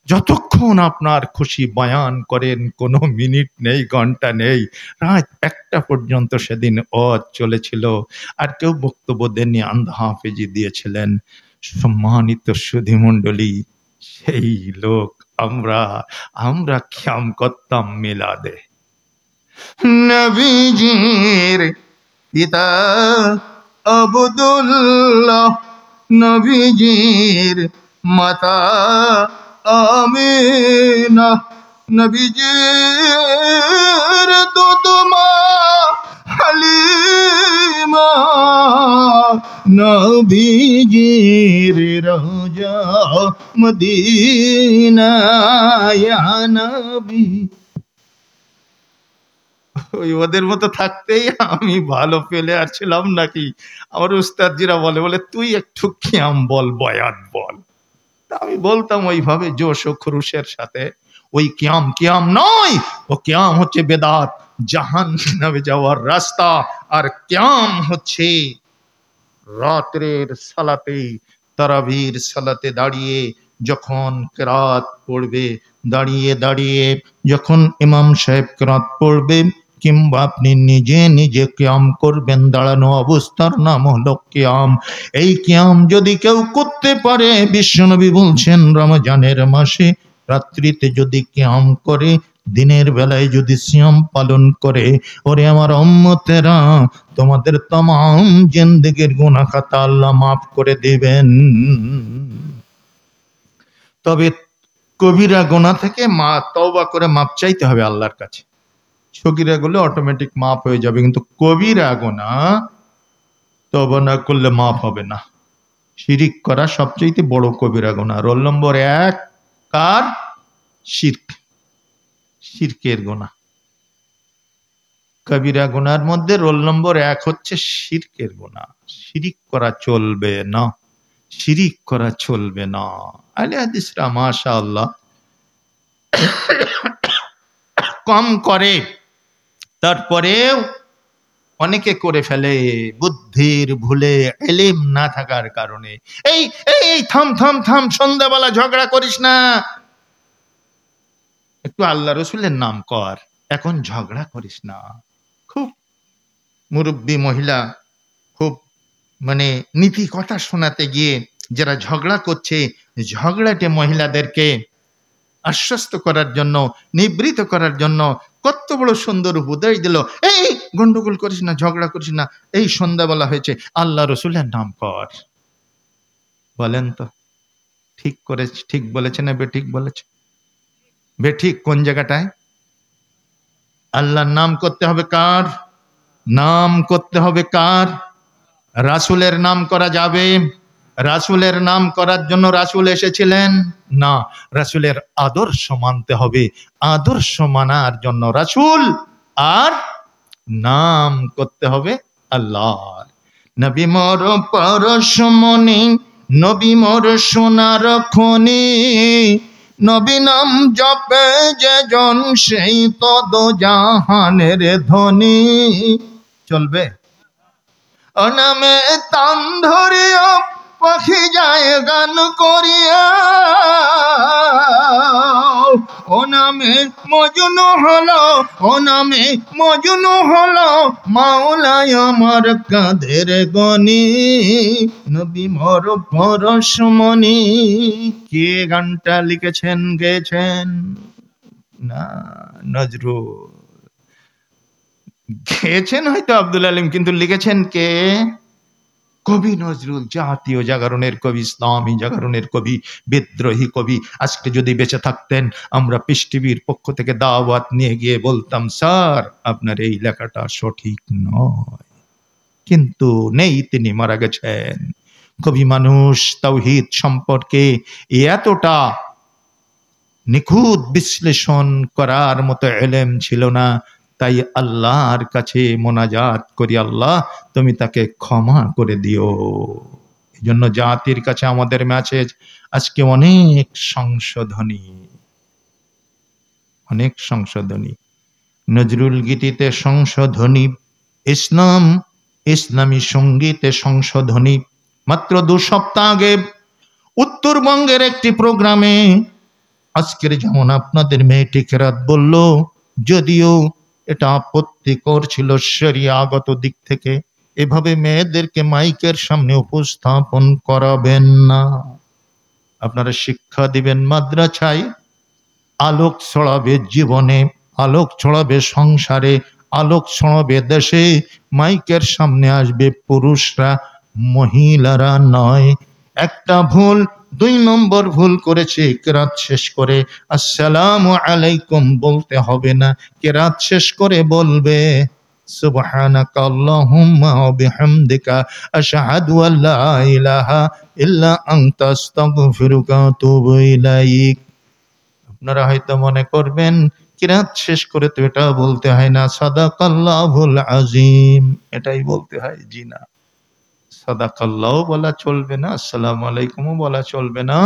Speaker 1: যতক্ষণ আপনার খুশি বয়ান করেন, কোনো মিনিট নেই, ঘন্টা নেই, রাত 1টা পর্যন্ত সেদিন ওয়াজ চলেছিল, আর কেউ বক্তব্য দেননি, আন্ধা হাফেজি দিয়েছিলেন। সম্মানিত সুধী মণ্ডলী, সেই লোক আমরা খ্যাম করতাম মিলাদে। নবীজির পিতা আব্দুল্লাহ, নবীজির মাতা আমিনা, নবীজির দুধমা হালিমা, নবীজির রওজা মদিনা, ইয়া নবী। ওই ওদের মতো থাকতেই আমি ভালো পেলে আর ছিলাম নাকি। আমার উস্তাদজিরা বলে তুই একটু কিয়াম বল, বয়াত বল। আমি বলতাম ওইভাবে জোশ ও খরুশের সাথে, ওই কিয়াম নয়, ও কিয়াম হচ্ছে বেদাত, জাহান্নামে যাওয়ার রাস্তা। আর কিয়াম হচ্ছে রাতের সালাতে, তারাবির সালাতে দাঁড়িয়ে যখন কেরাত পড়বে, দাঁড়িয়ে দাঁড়িয়ে যখন ইমাম সাহেব কেরাত পড়বে, কিংবা আপনি নিজে নিজে কিয়াম করবেন, দাঁড়ানো অবস্থার নাম হলো কিয়াম। এই কিয়াম যদি কেউ করতে পারে, বিশ্বনবী বলছেন রমজানের মাসে রাত্রিতে যদি কিয়াম করে, দিনের বেলায় যদি সিয়াম পালন করে, ওরে আমার উম্মতেরা, তোমাদের तमाम জিন্দেগীর গুনাহ খাতা আল্লাহ মাফ করে দিবেন। তবে কবিরা গুনাহ থেকে তওবা করে মাপ চাইতে হবে আল্লাহর কাছে। সগীরা গুলো অটোমেটিক মাফ হয়ে যাবে, কিন্তু কবিরা গুনাহ তওবা না করলে মাফ হবে না। শিরিক করা সবচেয়ে বড় কবিরা গুনাহ। রোল নম্বর 1 কার? শিরক, শিরকের গুনাহ। কবিরা গুনার মধ্যে রোল নম্বর 1 হচ্ছে শিরকের গুনাহ। শিরিক করা চলবে না, শিরিক করা চলবে না। আহলে হাদিসরা মাশাআল্লাহ কম করে, তারপরেও অনেকে করে ফেলে বুদ্ধির ভুলে, ইলম না থাকার কারণে। এই এই থাম থাম থাম, সন্ধ্যাবেলা ঝগড়া করিস না, একটু আল্লাহ রসুলের নাম কর, এখন ঝগড়া করিস না। খুব মুরব্বী মহিলা খুব মানে নীতি কথা শোনাতে গিয়ে যারা ঝগড়া করছে, ঝগড়াটে মহিলাদেরকে আশ্বস্ত করার জন্য, নিবৃত করার জন্য কত বড় সুন্দর উপদেশ দিল। এই গন্ডগোল করিস না, ঝগড়া করিস না, এই সন্ধ্যাবেলা হয়েছে, আল্লাহ রসুলের নাম কর। বলেন তো ঠিক করে, ঠিক বলেছে না বেঠিক বলেছে? বেঠিক কোন জায়গাটায়? আল্লাহর নাম করতে হবে কার? নাম করতে হবে কার? রাসূলের নাম করা যাবে? রাসূলের নাম করার জন্য রাসূল এসেছিলেন না, রাসূলের আদর্শ মানতে হবে। আদর্শ মানার জন্য রাসূল, আর নাম করতে হবে আল্লাহর। নবী মোর পরশমণি, নবী মোর সোনার খনি, নবী নাম জপে যে জন, সেই তদ জাহানের ধনী। চলবে? ও নামে তান ধরিয়া পাখি যায় গান করিয়া, ও নামে মজনু হলো, ও নামে মজনু হলো, মাওলায় আমার কাঁধের গনি, নবী মোর পরশমণি। কে গানটা লিখেছেন, গেয়েছেন? না, নজরুল গেয়েছেন হয়তো আব্দুল আলিম, কিন্তু লিখেছেন কে? কবি নজরুল, জাতীয় জাগরণের কবি, ইসলামী জাগরণের কবি, বিদ্রোহী কবি। আজকে যদি বেঁচে থাকতেন, আমরা পিস টিভির পক্ষ থেকে দাওয়াত নিয়ে গিয়ে বলতাম, স্যার আপনার এই লেখাটা সঠিক নয়, কিন্তু নেই, তিনি মারা গেছেন। কবি মানুষ তাওহীদ সম্পর্কে এতটা নিখুঁত বিশ্লেষণ করার মতো ইলম ছিল না, তাই আল্লাহর কাছে মোনাজাত করি, আল্লাহ তুমি তাকে ক্ষমা করে দিও। এই জন্য জাতির কাছে আমাদের মেসেজ আজকে অনেক সংশোধনী, অনেক সংশোধনী। নজরুল গীতিতে সংশোধনী, ইসলাম ইসলামী সঙ্গীতে সংশোধনী। মাত্র 2 সপ্তাহ আগে উত্তরবঙ্গের একটি প্রোগ্রামে আজকের যেমন আপনাদের মেয়েটি কেরাত বলল, যদিও এটা আপত্তিকর ছিল শরিয়াগত দিক থেকে, এভাবে মেয়েদেরকে মাইকের সামনে উপস্থাপন করাবেন না। আপনারা শিক্ষা দিবেন মাদ্রাসায়, আলোক ছড়াবে জীবনে, আলোক ছড়াবে সংসারে, আলোক ছড়াবে দেশে। মাইকের সামনে আসবে পুরুষরা, মহিলারা নয়। একটা ভুল, 2 নম্বর ভুল করেছে, কেরাত শেষ করে আসসালামু আলাইকুম বলতে হবে না, কেরাত শেষ করে বলবে সুবহানাকা আল্লাহুম্মা ওয়া বিহামদিকা আশহাদু আল্লা ইলাহা ইল্লা আনতা আস্তাগফিরুকা ওয়া আতুবু ইলাইক। আপনারা হয়তো মনে করবেন কিরাত শেষ করে তো এটা বলতে হয় না, সাদাকাল্লাহুল আযীম এটাই বলতে হয়। জি না, সাদাকাল্লাহ বলা চলবে না, আসসালামু আলাইকুমও বলা চলবে না,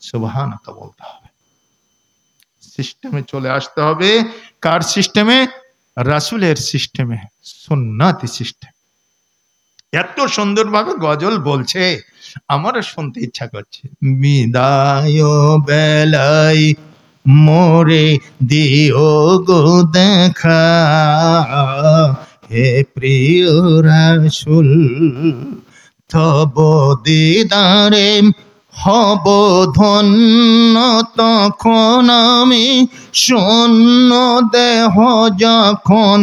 Speaker 1: সুবহানাকা বলতে হবে। সিস্টেমে চলে আসতে হবে। কার সিস্টেমে? রাসূলের সিস্টেমে, সুন্নাতি সিস্টেম। এত সুন্দরভাবে গজল বলছে, আমারও শুনতে ইচ্ছা করছে। বিদায় বেলায় মোরে দিও গো দেখা, হে প্রিয় রাসূল তব দিদারে হব ধন্য, তখন আমি শূন্য দেহ যখন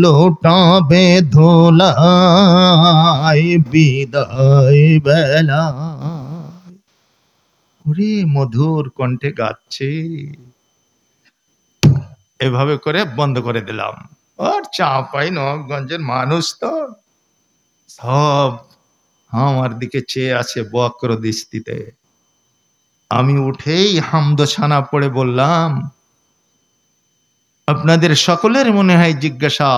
Speaker 1: লোটাবে ধোলাই বিদায় বেলা। ওরে মধুর কণ্ঠে গাচ্ছে, এভাবে করে বন্ধ করে দিলাম। আর চাঁপাই নবাবগঞ্জের মানুষ তো সব আমার দিকে চেয়ে আছে বক্র দৃষ্টিতে। আমি উঠেই হামদ ছানা পড়ে বললাম, আপনাদের সকলের মনে হয় জিজ্ঞাসা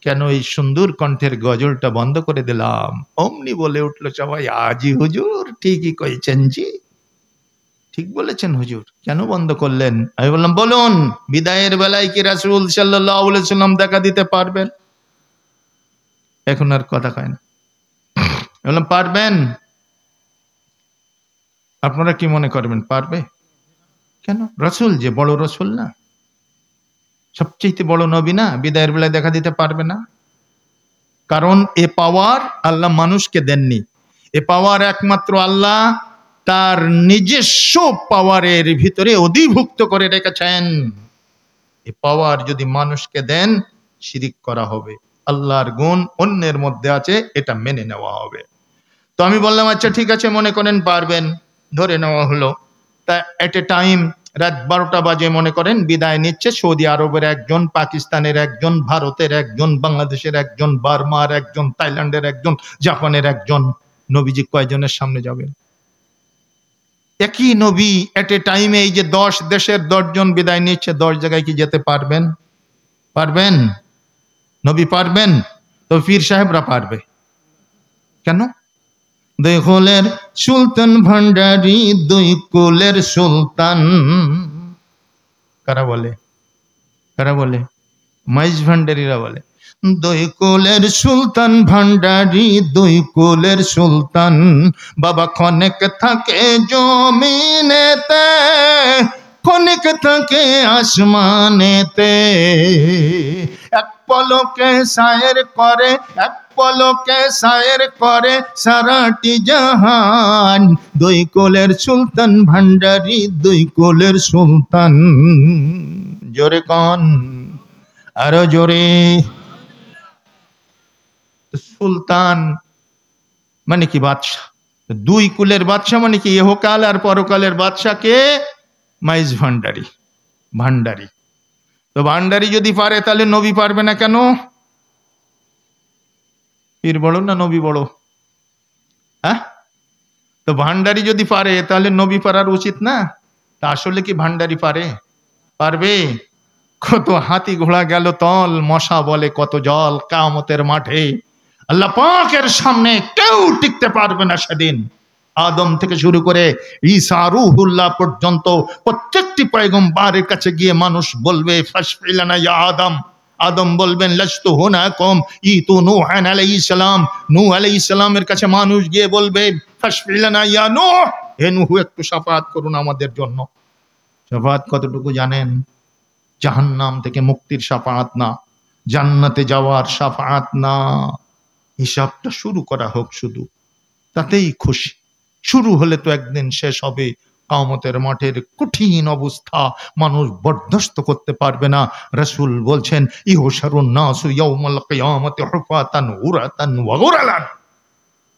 Speaker 1: কেন এই সুন্দর কণ্ঠের গজলটা বন্ধ করে দিলাম? অমনি বলে উঠলো সবাই, আজি হুজুর ঠিকই কইছেন জি, ঠিক বলেছেন হুজুর, কেন বন্ধ করলেন? আমি বললাম, বলুন বিদায়ের বেলায় কি রাসূল সাল্লাল্লাহু আলাইহি সাল্লাম দেখা দিতে পারবেন? এখন আর কথা কয় না। বললাম পারবেন? আপনারা কি মনে করবেন পারবে? কেন? রাসূল যে বড় রাসূল না, সবচেয়ে বড় নবী না, বিদায়ের বেলায় দেখা দিতে পারবে না? কারণ এ পাওয়ার আল্লাহ মানুষকে দেননি। এ পাওয়ার একমাত্র আল্লাহ তার নিজস্ব পাওয়ারের ভিতরে অধিভুক্ত করে রেখেছেন। এ পাওয়ার যদি মানুষকে দেন, শিরিক করা হবে। আল্লাহর গুণ অন্যের মধ্যে আছে, এটা মেনে নেওয়া হবে। তো আমি বললাম আচ্ছা ঠিক আছে, মনে করেন পারবেন, ধরে নেওয়া হলো। তা এট এ টাইম রাত 12টা বাজে মনে করেন বিদায় নিচ্ছে সৌদি আরবের একজন, পাকিস্তানের একজন, ভারতের একজন, বাংলাদেশের একজন, বার্মার একজন, থাইল্যান্ডের একজন, জাপানের একজন। নবীজি কয়জনের সামনে যাবেন? একই নবী এট এ টাইমে এই যে 10 দেশের 10 জন বিদায় নিচ্ছে, 10 জায়গায় কি যেতে পারবেন? পারবেন? নবী পারবেন? তো পীর সাহেবরা পারবে কেন? দুই কুলের সুলতান ভান্ডারী, দুই কুলের সুলতান। কারা বলে? কারা বলে? মাইজ ভান্ডারীরা বলে। দুই কুলের সুলতান ভান্ডারী, দুই কুলের সুলতান। বাবা ক্ষণেক থাকে জমিনেতে, ক্ষণেক থাকে আসমানেতে। এক পলকে সায়ের করে, এক পলকে সায়ের করে সারাটি জাহান। দুই কুলের সুলতান ভান্ডারী, দুই কুলের সুলতান। জোরে কন, আরো জোরে। সুলতান মানে কি? বাদশাহ। দুই কুলের বাদশাহ মানে কি? ইহকাল আর পরকালের বাদশাকে মাইজ ভান্ডারী, ভান্ডারী। তো ভান্ডারী যদি পারে তাহলে নবী পারবে না কেন? পীর বড় না নবী বড়? হ্যাঁ, তো ভান্ডারী যদি পারে তাহলে নবী পারার উচিত না? তা আসলে কি ভান্ডারী পারে? পারবে? কত হাতি ঘোড়া গেল তল, মশা বলে কত জল। কিয়ামতের মাঠে আল্লাহ পাকের সামনে কেউ টিকতে পারবে না সেদিন। আদম থেকে শুরু করে ঈসা রূহুল্লাহ পর্যন্ত প্রত্যেকটি পয়গম্বরের কাছে গিয়ে মানুষ বলবে ফাশফিলানা ইয়া আদম। আদম বলবেন লাস্তু হুনাকুম ইতু নূহ আলাইহিস সালাম। নূহ আলাইহিস সালামের কাছে মানুষ গিয়ে বলবে ফাশফিলানা ইয়া নূহ, হে নূহ একটু শাফাআত করুন আমাদের জন্য। শাফাআত কতটুকু জানেন? জাহান্নাম থেকে মুক্তির শাফাআত না, জান্নাতে যাওয়ার শাফাআত না। হিসাবটা শুরু করা হোক শুধু, তাতেই খুশি। শুরু হলে তো একদিন শেষ হবে। কিয়ামতের মাঠের কঠিন অবস্থা মানুষ বরদাস্ত করতে পারবে না। রাসূল বলছেন ইহশারুন নাসু ইয়াউমাল কিয়ামাতি হুফাতান উরাতান ওয়া গুরালান।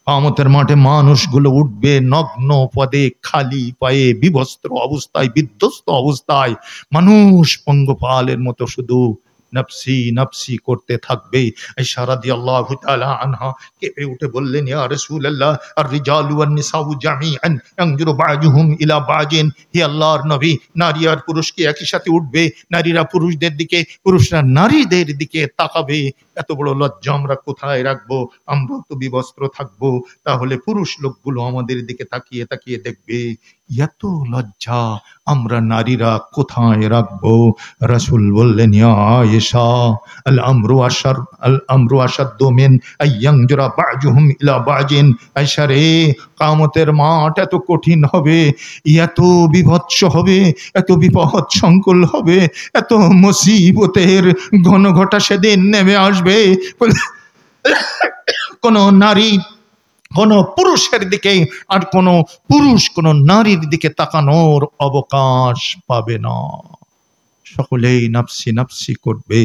Speaker 1: কিয়ামতের মাঠে মানুষগুলো উঠবে নগ্ন পদে, খালি পায়ে, বিবস্ত্র অবস্থায়, বিধ্বস্ত অবস্থায়। মানুষ পঙ্গপালের মতো শুধু নফসি নফসি করতে থাকবে। আয়েশা রাদিয়াল্লাহু তাআলা আনহা কেঁপে উঠে বললেন, ইয়া রাসূলুল্লাহ আর রিজালু ওয়ান নিসাউ জামিআন ইয়ানজুরু বা'যুহুম ইলা বা'জিন। হে আল্লাহর নবী, নারী আর পুরুষ কি একই সাথে উঠবে? নারীরা পুরুষদের দিকে, পুরুষরা নারীদের দিকে তাকাবে। এত বড় লজ্জা আমরা কোথায় রাখবো? আমরা তো বিবস্ত্র থাকবো, তাহলে পুরুষ লোকগুলো আমাদের দিকে তাকিয়ে তাকিয়ে দেখবে। এত লজ্জা আমরা নারীরা কোথায় রাখবো? রাসূল বললেন, ইয়া আয়েশা, আল আমরু আশাদ্দু মিন আইয়ানজুরা বা'যুহুম ইলা বা'জিন। আয়েশা রে, কিয়ামতের মাঠ এত কঠিন হবে, এত বিভৎস হবে, এত বিপদ সংকুল হবে, এত মুসিবতের ঘনঘটা সেদিন নেমে আসবে, কোন নারী কোন পুরুষের দিকে আর কোন পুরুষ কোন নারীর দিকে তাকানোর অবকাশ পাবে না। সকলেই নাফসি নাফসি করবে।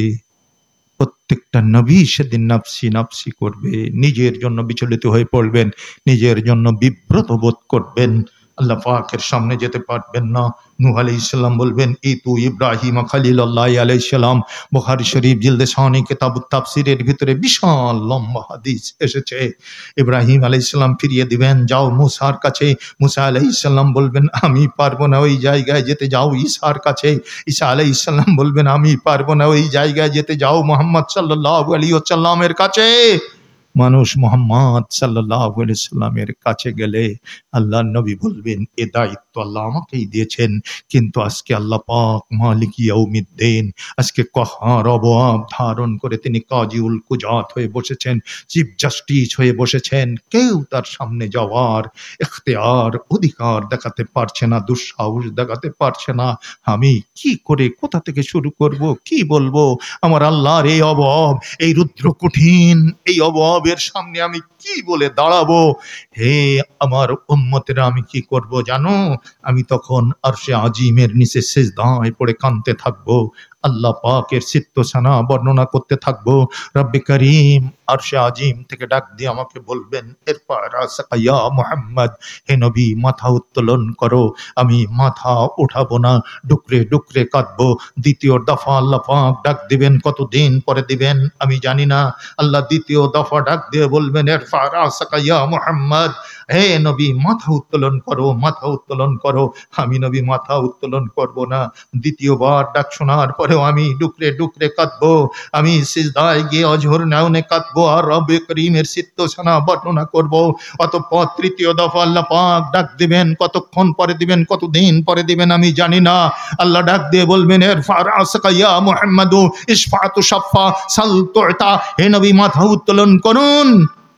Speaker 1: প্রত্যেকটা নবী সেদিন নাফসি নাফসি করবে, নিজের জন্য বিচলিত হয়ে পড়বেন, নিজের জন্য বিব্রত বোধ করবেন, আল্লাহ পাকের সামনে যেতে পারবেন না। নূহ আলাইহিস সালাম বলবেন, ইতু ইব্রাহিম খলিলুল্লাহ আলাইহিস সালাম। বুখারী শরীফ জিলদে সানি কিতাবুত তাফসীরের ভিতরে বিশাল লম্বা হাদিস এসেছে। ইব্রাহিম আলাইহিস সালাম ফিরিয়ে দিবেন, যাও মুসার কাছে। মুসা আলাইহিস সালাম বলবেন, আমি পারবো না ওই জায়গায় যেতে, যাও ঈসার কাছে। ঈসা আলাইহিস সালাম বলবেন, আমি পারবো না ওই জায়গায় যেতে, যাও মুহাম্মদ সাল্লাল্লাহু আলাইহি ওয়াসাল্লামের কাছে। মানুষ মুহাম্মদ সাল্লাল্লাহু আলাইহি সাল্লামের কাছে গেলে আল্লাহর নবী বলবেন, এ দায়িত্ব আল্লাহ আমাকেই দিয়েছেন, কিন্তু আজকে আল্লাহ পাক মালিক ইয়াউমিদ্দিন, আজকে কহার অবয়াব ধারণ করে তিনি কাজিউল কুজাত হয়ে বসেছেন, চিফ জাস্টিস হয়ে বসেছেন। কেউ তার সামনে যাওয়ার ইখতিয়ার অধিকার দেখাতে পারছে না, দুঃসাহস দেখাতে পারছে না। আমি কি করে কোথা থেকে শুরু করব, কি বলবো? আমার আল্লাহর এই অবয়ব, এই রুদ্র কঠিন এই অবয়বের সামনে আমি কি বলে দাঁড়াবো? হে আমার উম্মতেরা, আমি কি করব জানো? আমি তখন আরশে আজিমের নিচে সিজদায় পড়ে কাঁদতে থাকবো, আল্লাহ পাকের সিত্তসানা বর্ণনা করতে থাকবো। রব্বে করিম আরশে আজিম থেকে ডাক দিয়ে আমাকে বলবেন, ইরফা রাসাকা ইয়া মুহাম্মদ, হে নবী মাথা উত্তোলন করো। আমি মাথা উঠাবো না, ডুকরে ডুকরে কাঁদবো। দ্বিতীয় দফা আল্লাহ পাক ডাক দিবেন, কতদিন পরে দিবেন আমি জানি না। আল্লাহ দ্বিতীয় দফা ডাক দিয়ে বলবেন, ইরফা রাসাকা ইয়া মুহাম্মদ, হে নবী মাথা উত্তোলন করো, মাথা উত্তোলন করো। আমি নবী মাথা উত্তোলন করব না। দ্বিতীয়বার ডাক শোনার পরেও আমি ডুকরে ডুকরে কাঁদবো, আমি সিজদায় গিয়ে অঝোর নয়নে কাঁদবো আর রব্বে করিমের সিত্তসানা বর্ণনা করব। অতঃপর তৃতীয় দফা আল্লাহ পাক ডাক দিবেন, কতক্ষণ পরে দিবেন, কতদিন পরে দিবেন আমি জানি না। আল্লাহ ডাক দিয়ে বলবেন, ইরফা রাসাকা ইয়া মুহাম্মাদু ইশফাতু শাফা সাল তুতা, হে নবী মাথা উত্তোলন করুন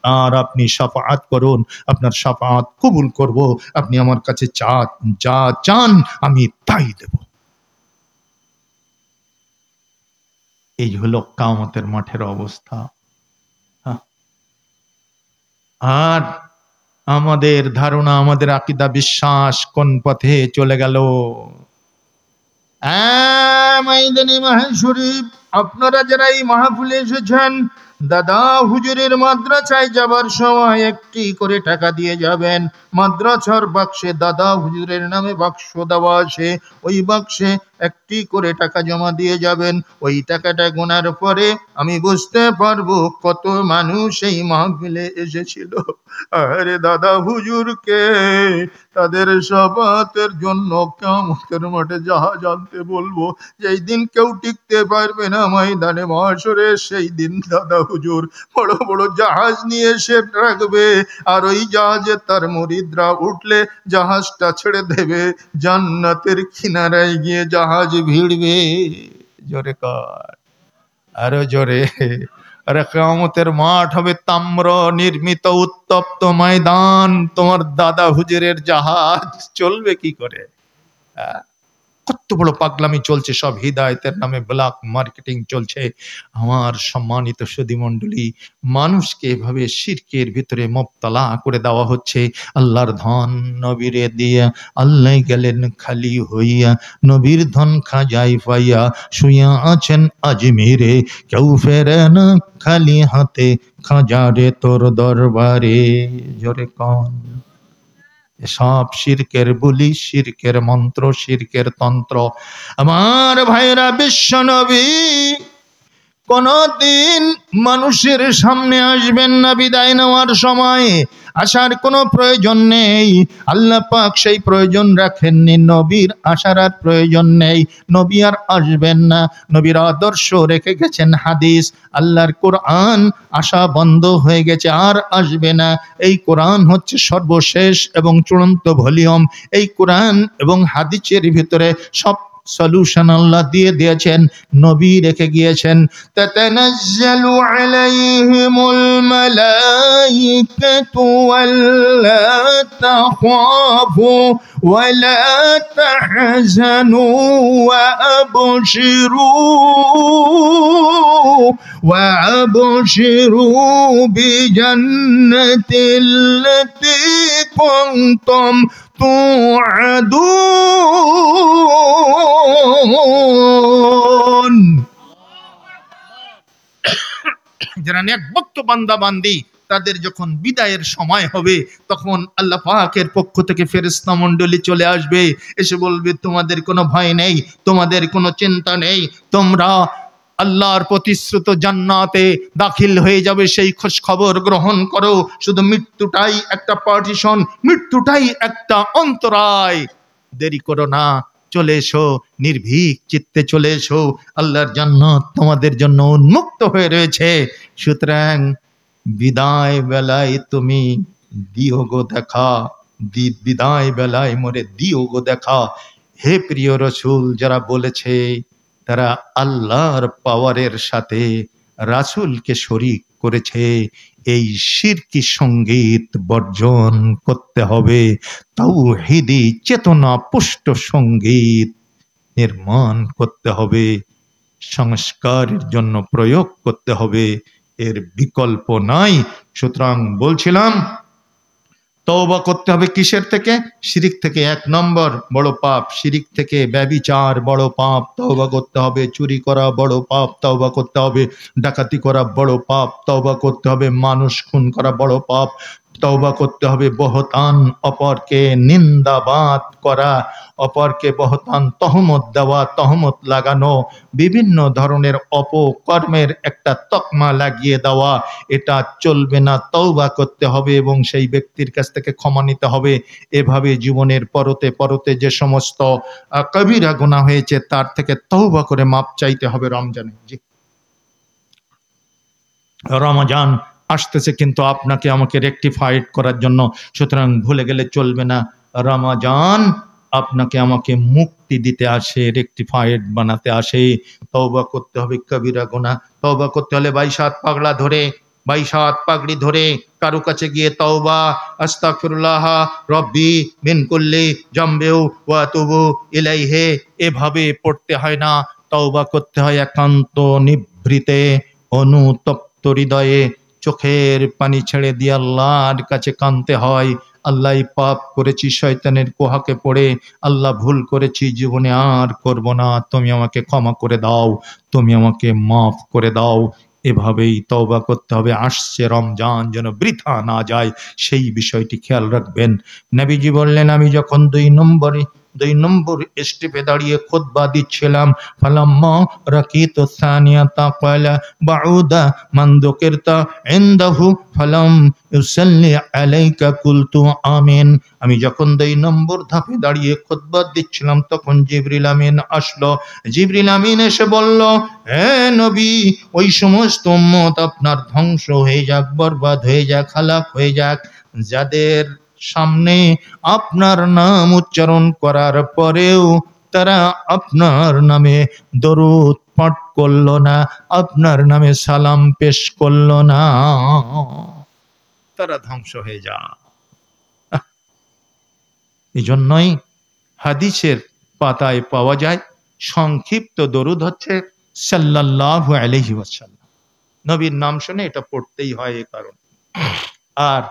Speaker 1: আর আপনি শাফাআত করুন, আপনার শাফাআত কবুল করব। আপনি আমার কাছে যা চান আমি তাই দেব। এই হলো কিয়ামতের মাঠের অবস্থা। আর আমাদের ধারণা, আমাদের আকীদা বিশ্বাস কোন পথে চলে গেল? ময়দানে শরীফ, আপনারা যারা এই মাহফিলে এসেছেন, দাদা হুজুরের মাদ্রাসায় যাবার সময় একটি করে টাকা দিয়ে যাবেন। মাদ্রাসার বাক্সে দাদা হুজুরের নামে বাক্স দেওয়া আছে, ওই বাক্সে একটি করে টাকা জমা দিয়ে যাবেন। ওই টাকাটা গোনার পরে আমি বুঝতে পারবো কত মানুষ এই মাহফিলে এসেছিল। আরে দাদা হুজুরকে তাদের শাফাতের জন্য কিয়ামতের মাঠে জাহাজ আনতে বলবো। যেই দিন কেউ টিকতে পারবে না ময়দানে মাহশরে, সেই দিন দাদা হুজুর বড় বড় জাহাজ নিয়ে এসে রাখবে, আর ওই জাহাজে তার মুরিদরা উঠলে জাহাজটা ছেড়ে দেবে, জান্নাতের কিনারায় গিয়ে জাহাজ ভিড়বে। জোরে কর, আরো জোরে। আরে কিয়ামতের মাঠ হবে তাম্র নির্মিত উত্তপ্ত ময়দান, তোমার দাদা হুজুরের জাহাজ চলবে কি করে? কত বড় পাগলামি চলছে, সব হিদায়তের নামে ব্ল্যাক মার্কেটিং চলছে। আমার সম্মানিত সুধী মণ্ডলী, মানুষকে এভাবে শিরকের ভিতরে মুবতালা করে দেওয়া হচ্ছে। আল্লাহর ধন নবীরে দিয়া আল্লাহ গেলেন খালি হইয়া, নবীর ধন খাজাই পাইয়া শুইয়া আছেন আজমিরে, কেউ ফেরে না খালি হাতে খাজারে তোর দরবারে। জোরে কন, সব শিরকের বুলি, শিরকের মন্ত্র, শিরকের তন্ত্র। আমার ভাইরা, বিশ্ব নবী কোনদিন মানুষের সামনে আসবেন না বিদায় নেওয়ার সময়, আসার কোনো প্রয়োজন নেই। আল্লাহ পাক সেই প্রয়োজন রাখেননি, নবীর আসার আর প্রয়োজন নেই, নবী আর আসবেন না। নবীর আদর্শ রেখে গেছেন হাদিস, আল্লাহর কোরআন আসা বন্ধ হয়ে গেছে, আর আসবে না। এই কোরআন হচ্ছে সর্বশেষ এবং চূড়ান্ত ভলিউম। এই কোরআন এবং হাদিসের ভিতরে সব সলিউশন আল্লাহ দিয়ে দিয়েছেন, নবী রেখে গিয়েছেন। তাতানাজ্জালু আলাইহিমুল মালাইকাতু ওয়ালা তাখাফু ওয়ালা তাহজানু وأبشروا بجنة التي كنتم توعدون। যারা নেকবক্ত বান্দা বান্দি, তাদের যখন বিদায়ের সময় হবে তখন আল্লাহ পাকের পক্ষ থেকে ফেরেশতা মণ্ডলী চলে আসবে, এসে বলবে তোমাদের কোনো ভয় নেই, তোমাদের কোনো চিন্তা নেই, তোমরা আল্লাহর প্রতিশ্রুত জান্নাতে দাখিল হয়ে যাবে, সেই খোঁজ খবর গ্রহণ করো। শুধু মৃত্যুটাই একটা পার্টিশন, মৃত্যুটাই একটা অন্তরায়, দেরি করো না, চলে এসো, নির্ভীক চিত্তে চলে এসো, আল্লাহর জান্নাত তোমাদের জন্য উন্মুক্ত হয়ে রয়েছে। সুতরাং বিদায় বেলায় তুমি দিও গো দেখা, বিদায় বেলায় মোরে দিও গো দেখা। হে প্রিয় রসুল, যারা বলেছে তারা আল্লাহর পাওয়ারের সাথে রাসূলকে শরীক করেছে, এই শিরকি সঙ্গীত বর্জন করতে হবে। তাওহীদি চেতনা পুষ্ট সঙ্গীত নির্মাণ করতে হবে, সংস্কারের জন্য প্রয়োগ করতে হবে, এর বিকল্প নাই। সুতরাং বলছিলাম তওবা করতে হবে কিসের থেকে? শিরিক থেকে। 1 নম্বর বড় পাপ, শিরিক থেকে ব্যভিচার বড় পাপ, তওবা করতে হবে। চুরি করা বড় পাপ, তওবা করতে হবে। ডাকাতি করা বড় পাপ, তওবা করতে হবে। মানুষ খুন করা বড় পাপ, তওবা করতে হবে। বহতান, অপরকে নিন্দাবাদ করা, অপরকে বহতান তহমত দেওয়া, তহমত লাগানো, বিভিন্ন ধরনের অপকর্মের একটা তকমা লাগিয়ে দেওয়া, এটা চলবে না। তওবা করতে হবে এবং সেই ব্যক্তির কাছ থেকে ক্ষমা নিতে হবে। এভাবে জীবনের পরতে পরতে যে সমস্ত কবিরা গুনাহ হয়েছে তার থেকে তওবা করে মাপ চাইতে হবে রমজানে। জি, রমজান আসতেছে কিন্তু আপনাকে আমাকে রেকটিফাইড করার জন্য, সুতরাং ভুলে গেলে চলবে না। রমজান আপনাকে আমাকে মুক্তি দিতে আসে, রেকটিফাইড বানাতে আসে। তওবা করতে হবে কবিরা গুনাহ। তওবা করতে হলে 22 পাগলা ধরে, 22 পাগড়ি ধরে কারো কাছে গিয়ে তওবা আস্তাগফিরুল্লাহ রব্বি মিন কুল্লি জামবিউ ওয়া আতুবু ইলাইহি এভাবে পড়তে হয় না। তওবা করতে হয় একান্ত নিভৃতে, অনুতপ্ত হৃদয়ে, চোখের পানি ছেড়ে দিয়ে আল্লাহর কাছে কাঁদতে হয়। আল্লাহ পাপ করেছি, শয়তানের কুহাকে পড়ে, আল্লাহ ভুল করেছি, জীবনে আর করব না, তুমি আমাকে ক্ষমা করে দাও, তুমি আমাকে মাফ করে দাও। এভাবেই তওবা করতে হবে। আসছে রমজান যেন বৃথা না যায়, সেই বিষয়টি খেয়াল রাখবেন। নবীজি বললেন, আমি যখন 2 নম্বর স্টেপে দাঁড়িয়ে খুতবা দিচ্ছিলাম, ফালাম্মা রাকিতু সানিয়াতা ক্বালা বাউদা মান যুকিরতা ইনদাহু ফালাম ইউসাল্লি আলাইকা কুলতু আমিন। আমি যখন 2 নম্বর ধাপে দাঁড়িয়ে খুতবা দিচ্ছিলাম তখন জিবরিল আমিন আসলো। জিবরিল আমিন এসে বলল, হে নবী, ওই সমস্ত উম্মত আপনার ধ্বংস হয়ে যাক, বরবাদ হয়ে যাক, হালাক হয়ে যাক, যাদের সামনে আপনার নাম উচ্চারণ করার পরেও তারা আপনার নামে দরুদ পাঠ করলো না, আপনার নামে সালাম পেশ করলো না, তারা ধ্বংস হয়ে যা। এই জন্যই হাদিসের পাতায় পাওয়া যায় সংক্ষিপ্ত দরুদ হচ্ছে সাল্লাল্লাহু আলাইহি ওয়াসাল্লাম। নবীর নাম শুনে এটা পড়তেই হয় এই কারণ। আর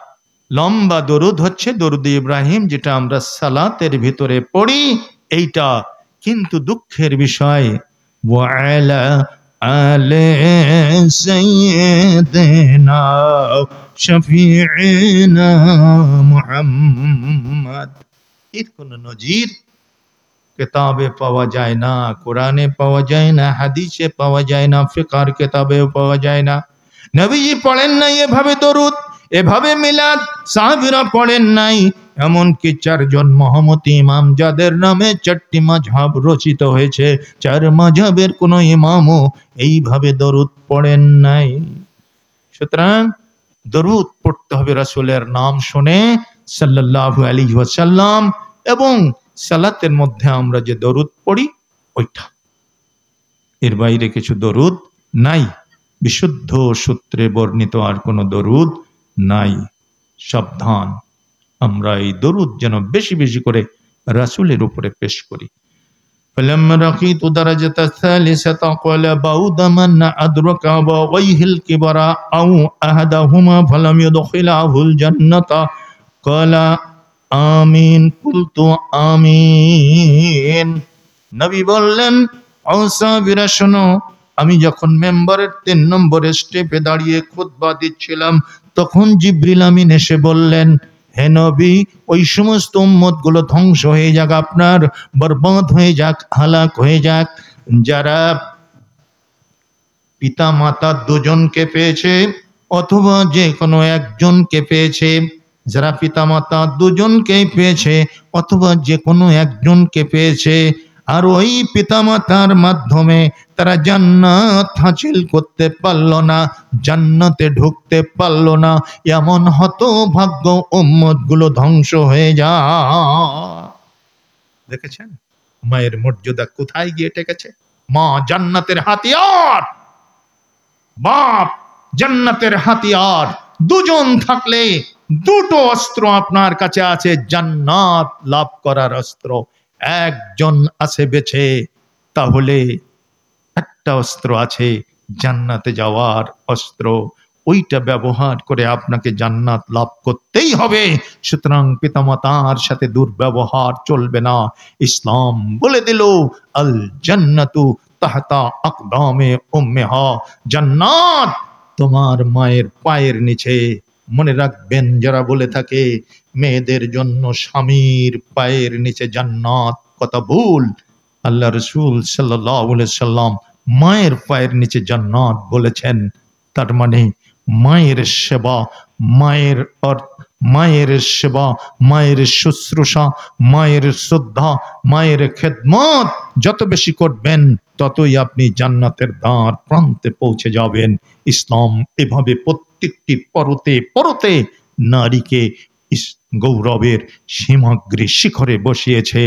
Speaker 1: লম্বা দরুদ হচ্ছে দরুদ ইব্রাহিম, যেটা আমরা সালাতের ভিতরে পড়ি এইটা। কিন্তু দুঃখের বিষয়, ওয়ালা আলে সাইয়্যিদিনা শফিঈনা মুহাম্মদ, এর কোন নজির কিতাবে পাওয়া যায় না, কোরআনে পাওয়া যায় না, হাদিসে পাওয়া যায় না, ফিকহের কিতাবেও পাওয়া যায় না। নবীজি পড়েন না এভাবে দরুদ। এভাবে মিলাদ সাহাবীরা পড়েন নাই। এমনকি 4 জন মহম্মদী ইমাম যাদের নামে 4টি মাযহাব রচিত হয়েছে, 4 মাযহাবের কোনো ইমামও এইভাবে দরুদ পড়েন নাই। সুতরাং দরুদ পড়তে হবে রাসূলের নাম শুনে সাল্লাল্লাহু আলাইহি ওয়াসাল্লাম, এবং সালাতের মধ্যে আমরা যে দরুদ পড়ি ওইটা, এর বাইরে কিছু দরুদ নাই। বিশুদ্ধ সূত্রে বর্ণিত আর কোনো দরুদ নাই। সাবধান, আমরা এই দরুদ যেন বেশি বেশি করে রাসূলের উপরে পেশ করি। فلما رقيت درجة الثالثة قال بعد من أدرك أبويه الكبر أو أحدهما فلم يدخله الجنة قال آمين قلت آمين। নবী বললেন, ও সাহাবীরা শোনো, আমি যখন মেম্বারের 3 নম্বর স্টেপে দাঁড়িয়ে খুতবা দিচ্ছিলাম, তখন জিবরিল আমিন এসে বললেন, হে নবী, ওই সমস্ত উম্মতগুলো ধ্বংস হয়ে যাক, আপনার বরবাদ হয়ে যাক, হালাক হয়ে যাক, যারা পিতা মাতা দুজনকে পেয়েছে অথবা যে কোনো একজনকে পেয়েছে, যারা পিতা মাতা দুজনকেই পেয়েছে অথবা যে কোনো একজনকে পেয়েছে, আর ওই পিতামাতার মাধ্যমে তারা জান্নাত হাসিল করতে পারল না, জান্নাতে ঢুকতে পারল না, এমন হতভাগ্য উম্মতগুলো ধ্বংস হয়ে যায়। দেখেছেন মায়ের মর্যাদা কোথায় গিয়ে ঠেকেছে? মা জান্নাতের হাতিয়ার, বাপ জান্নাতের হাতিয়ার। দুজন থাকলে দুটো অস্ত্র আপনার কাছে আছে জান্নাত লাভ করার অস্ত্র। একজন আছে বেঁচে, তাহলে একটা অস্ত্র আছে জান্নাতে যাওয়ার অস্ত্র, ওইটা ব্যবহার করে আপনাকে জান্নাত লাভ করতেই হবে। সুতরাং পিতামাতার সাথে দুর্ব্যবহার চলবে না। ইসলাম বলে দিল, আল জান্নাতু তাহতা আকদামে উম্মিহা, জান্নাত তোমার মায়ের পায়ের নিচে। মনে রাখবেন, যারা বলে থাকে মেয়েদের জন্য স্বামীর পায়ের নিচে জান্নাত, কথা ভুল। আল্লাহ রাসূল সাল্লাল্লাহু আলাইহি সাল্লাম মায়ের পায়ের নিচে জান্নাত বলেছেন। তার মানে মায়ের সেবা, মায়ের সেবা, মায়ের শুশ্রূষা, মায়ের শ্রদ্ধা, মায়ের খেদমত যত বেশি করবেন ততই আপনি জান্নাতের দ্বার প্রান্তে পৌঁছে যাবেন। ইসলাম এভাবে প্রত্যেকটি পরতে পরতে নারীকে গৌরবের সীমাগ্রী শিখরে বসিয়েছে,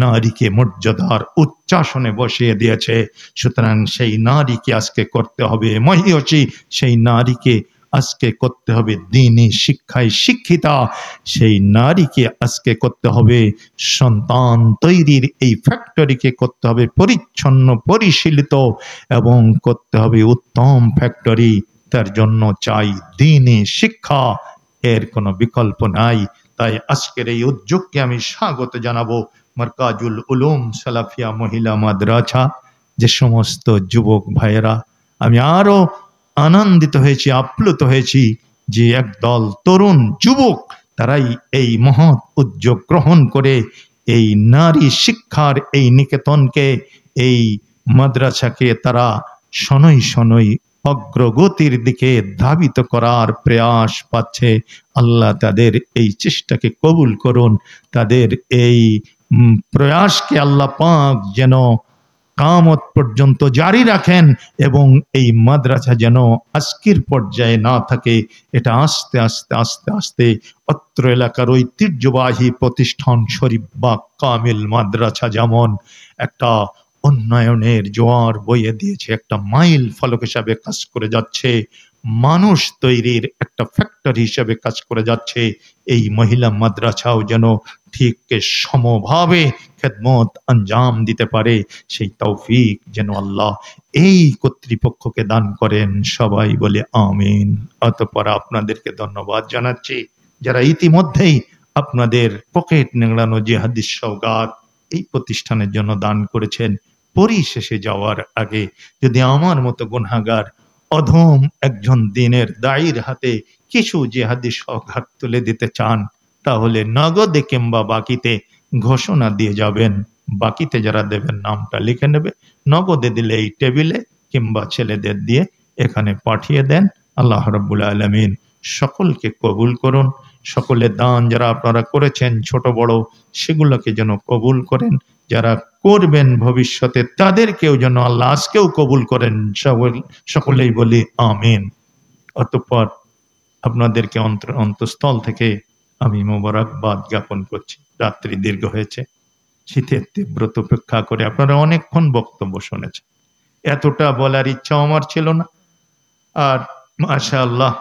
Speaker 1: নারীকে মর্যাদার উচ্চাসনে বসিয়ে দিয়েছে। সুতরাং সেই নারীকে আজকে করতে হবে মহিয়সী, সেই নারীকে আজকে করতে হবে দ্বীনি শিক্ষায় শিক্ষিতা, সেই নারীকে আজকে করতে হবে সন্তান তৈরির এই ফ্যাক্টরিকে করতে হবে পরিচ্ছন্ন পরিশীলিত, এবং করতে হবে উত্তম ফ্যাক্টরি। তার জন্য চাই দ্বীনি শিক্ষা, এর কোনো বিকল্প নাই। তাই আজকের এই উদ্যোগকে আমি স্বাগত জানাবো। মারকাজুল উলুম সালাফিয়া মহিলা মাদ্রাসা যে সমস্ত যুবক ভাইয়েরা, আমি আরো আনন্দিত হয়েছি, আপ্লুত হয়েছি যে একদল তরুণ যুবক তারাই এই মহৎ উদ্যোগ গ্রহণ করে এই নারী শিক্ষার এই নিকেতনকে, এই মাদ্রাসাকে তারা শনৈ শনৈ অগ্রগতির দিকে ধাবিত করার প্রয়াস পাচ্ছে। আল্লাহ তাদের এই চেষ্টাকে কবুল করুন, তাদের এই প্রয়াসকে আল্লাহ পাক যেন কিয়ামত পর্যন্ত জারি রাখেন, এবং এই মাদ্রাসা যেন আজকের পর্যায়ে না থাকে, এটা আস্তে আস্তে আস্তে আস্তে অত্র এলাকার ঐতিহ্যবাহী প্রতিষ্ঠান শরীফ বা কামিল মাদ্রাসা যেমন একটা উন্নয়নের জোয়ার বইয়ে দিয়েছে, একটা মাইল ফলক হিসাবে কাজ করে যাচ্ছে, মানুষ তৈরির একটা ফ্যাক্টরি হিসেবে কাজ করে যাচ্ছে, এই মহিলা মাদ্রাসাও যেন ঠিক সমভাবে খেদমত আঞ্জাম দিতে পারে, সেই তৌফিক যেন আল্লাহ এই কর্তৃপক্ষকে দান করেন। সবাই বলে আমিন। অতঃপর আপনাদেরকে ধন্যবাদ জানাচ্ছি যারা ইতিমধ্যেই আপনাদের পকেট নেংড়ানো জিহাদি সওগাত এই প্রতিষ্ঠানের জন্য দান করেছেন। পরিশেষে যাওয়ার আগে যদি আমার মতো গুনাহগার অধম একজন দিনের দায়ীর হাতে কিছু জিহাদি সওগাত তুলে দিতে চান, তাহলে নগদে কিংবা বাকিতে ঘোষণা দিয়ে যাবেন। বাকিতে যারা দেবেন নামটা লিখে নেবে, নগদে দিলে এই টেবিলে কিংবা ছেলেদের দিয়ে এখানে পাঠিয়ে দেন। আল্লাহ রাব্বুল আলামিন সকলকে কবুল করুন। সকলের দান যারা আপনারা করেছেন ছোট বড় সেগুলোকে যেন কবুল করেন, যারা করবেন ভবিষ্যতে তাদেরকেও যেন আল্লাহ আজকেও কবুল করেন। সকলেই বলি আমিন। অতঃপর আপনাদেরকে অন্তঃস্থল থেকে আমি মোবারকবাদ জ্ঞাপন করছি। রাত্রি দীর্ঘ হয়েছে, শীতের তীব্রতা উপেক্ষা করে আপনারা অনেকক্ষণ বক্তব্য শুনেছেন। এতটা বলার ইচ্ছা আমার ছিল না। আর মাশাআল্লাহ,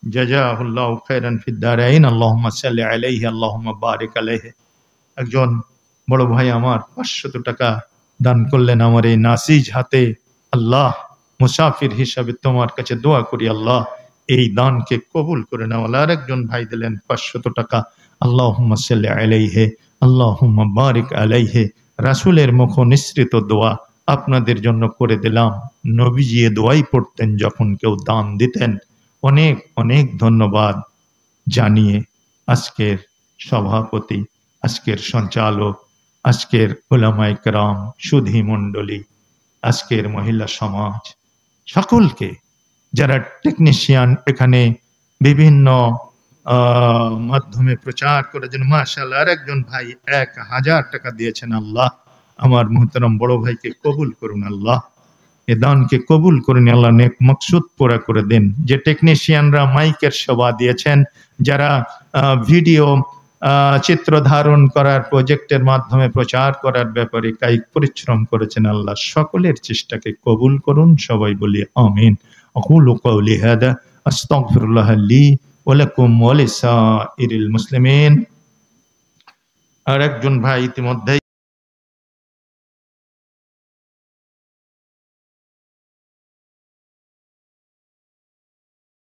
Speaker 1: জাযাহুল্লাহু খায়রান ফিদ দারাইন, আল্লাহুম্মা সাল্লি আলাইহি, আল্লাহুম্মা বারিক আলাইহি। একজন বড় ভাই আমার 500 টাকা দান করলেন আমার এই নাসিজ হাতে। আল্লাহ, মুসাফির হিসাবে তোমার কাছে দোয়া করি, আল্লাহ এই দানকে কবুল করে নাও। আর একজন ভাই দিলেন 500 টাকা। আল্লাহুম্মা সাল্লি আলাইহি, আল্লাহুম্মা বারিক আলাইহি। রাসূলের মুখ নিঃসৃত দোয়া আপনাদের জন্য করে দিলাম। নবীজি এ দোয়াই পড়তেন যখন কেউ দান দিতেন। অনেক অনেক ধন্যবাদ জানিয়ে আজকের সভাপতি, আজকের সঞ্চালক, আজকের উলামায়ে কেরাম, সুধী মণ্ডলী, আজকের মহিলা সমাজ, সকলকে যারা টেকনিশিয়ান এখানে বিভিন্ন মাধ্যমে প্রচার করার জন্য, মাশাআল্লাহ আর একজন ভাই 1000 টাকা দিয়েছেন। আল্লাহ আমার মুহতারাম বড় ভাইকে কবুল করুন, আল্লাহ এ দানকে কবুল করুন, আল্লাহ নেক মকসুদ পুরা করে দেন। যে টেকনিশিয়ানরা মাইকের সেবা দিয়েছেন, যারা ভিডিও চিত্র ধারণ করার প্রজেক্টের মাধ্যমে প্রচার করার ব্যাপারে কায়িক পরিশ্রম করেছেন, আল্লাহ সকলের চেষ্টাকে কবুল করুন। সবাই বলি আমিন। আকুলু কওলি হাদা আস্তাগফিরুল্লাহ লি ওয়া লাকুম ওয়া লিসাইরিল মুসলিমিন। আর একজন ভাই ইতিমধ্যে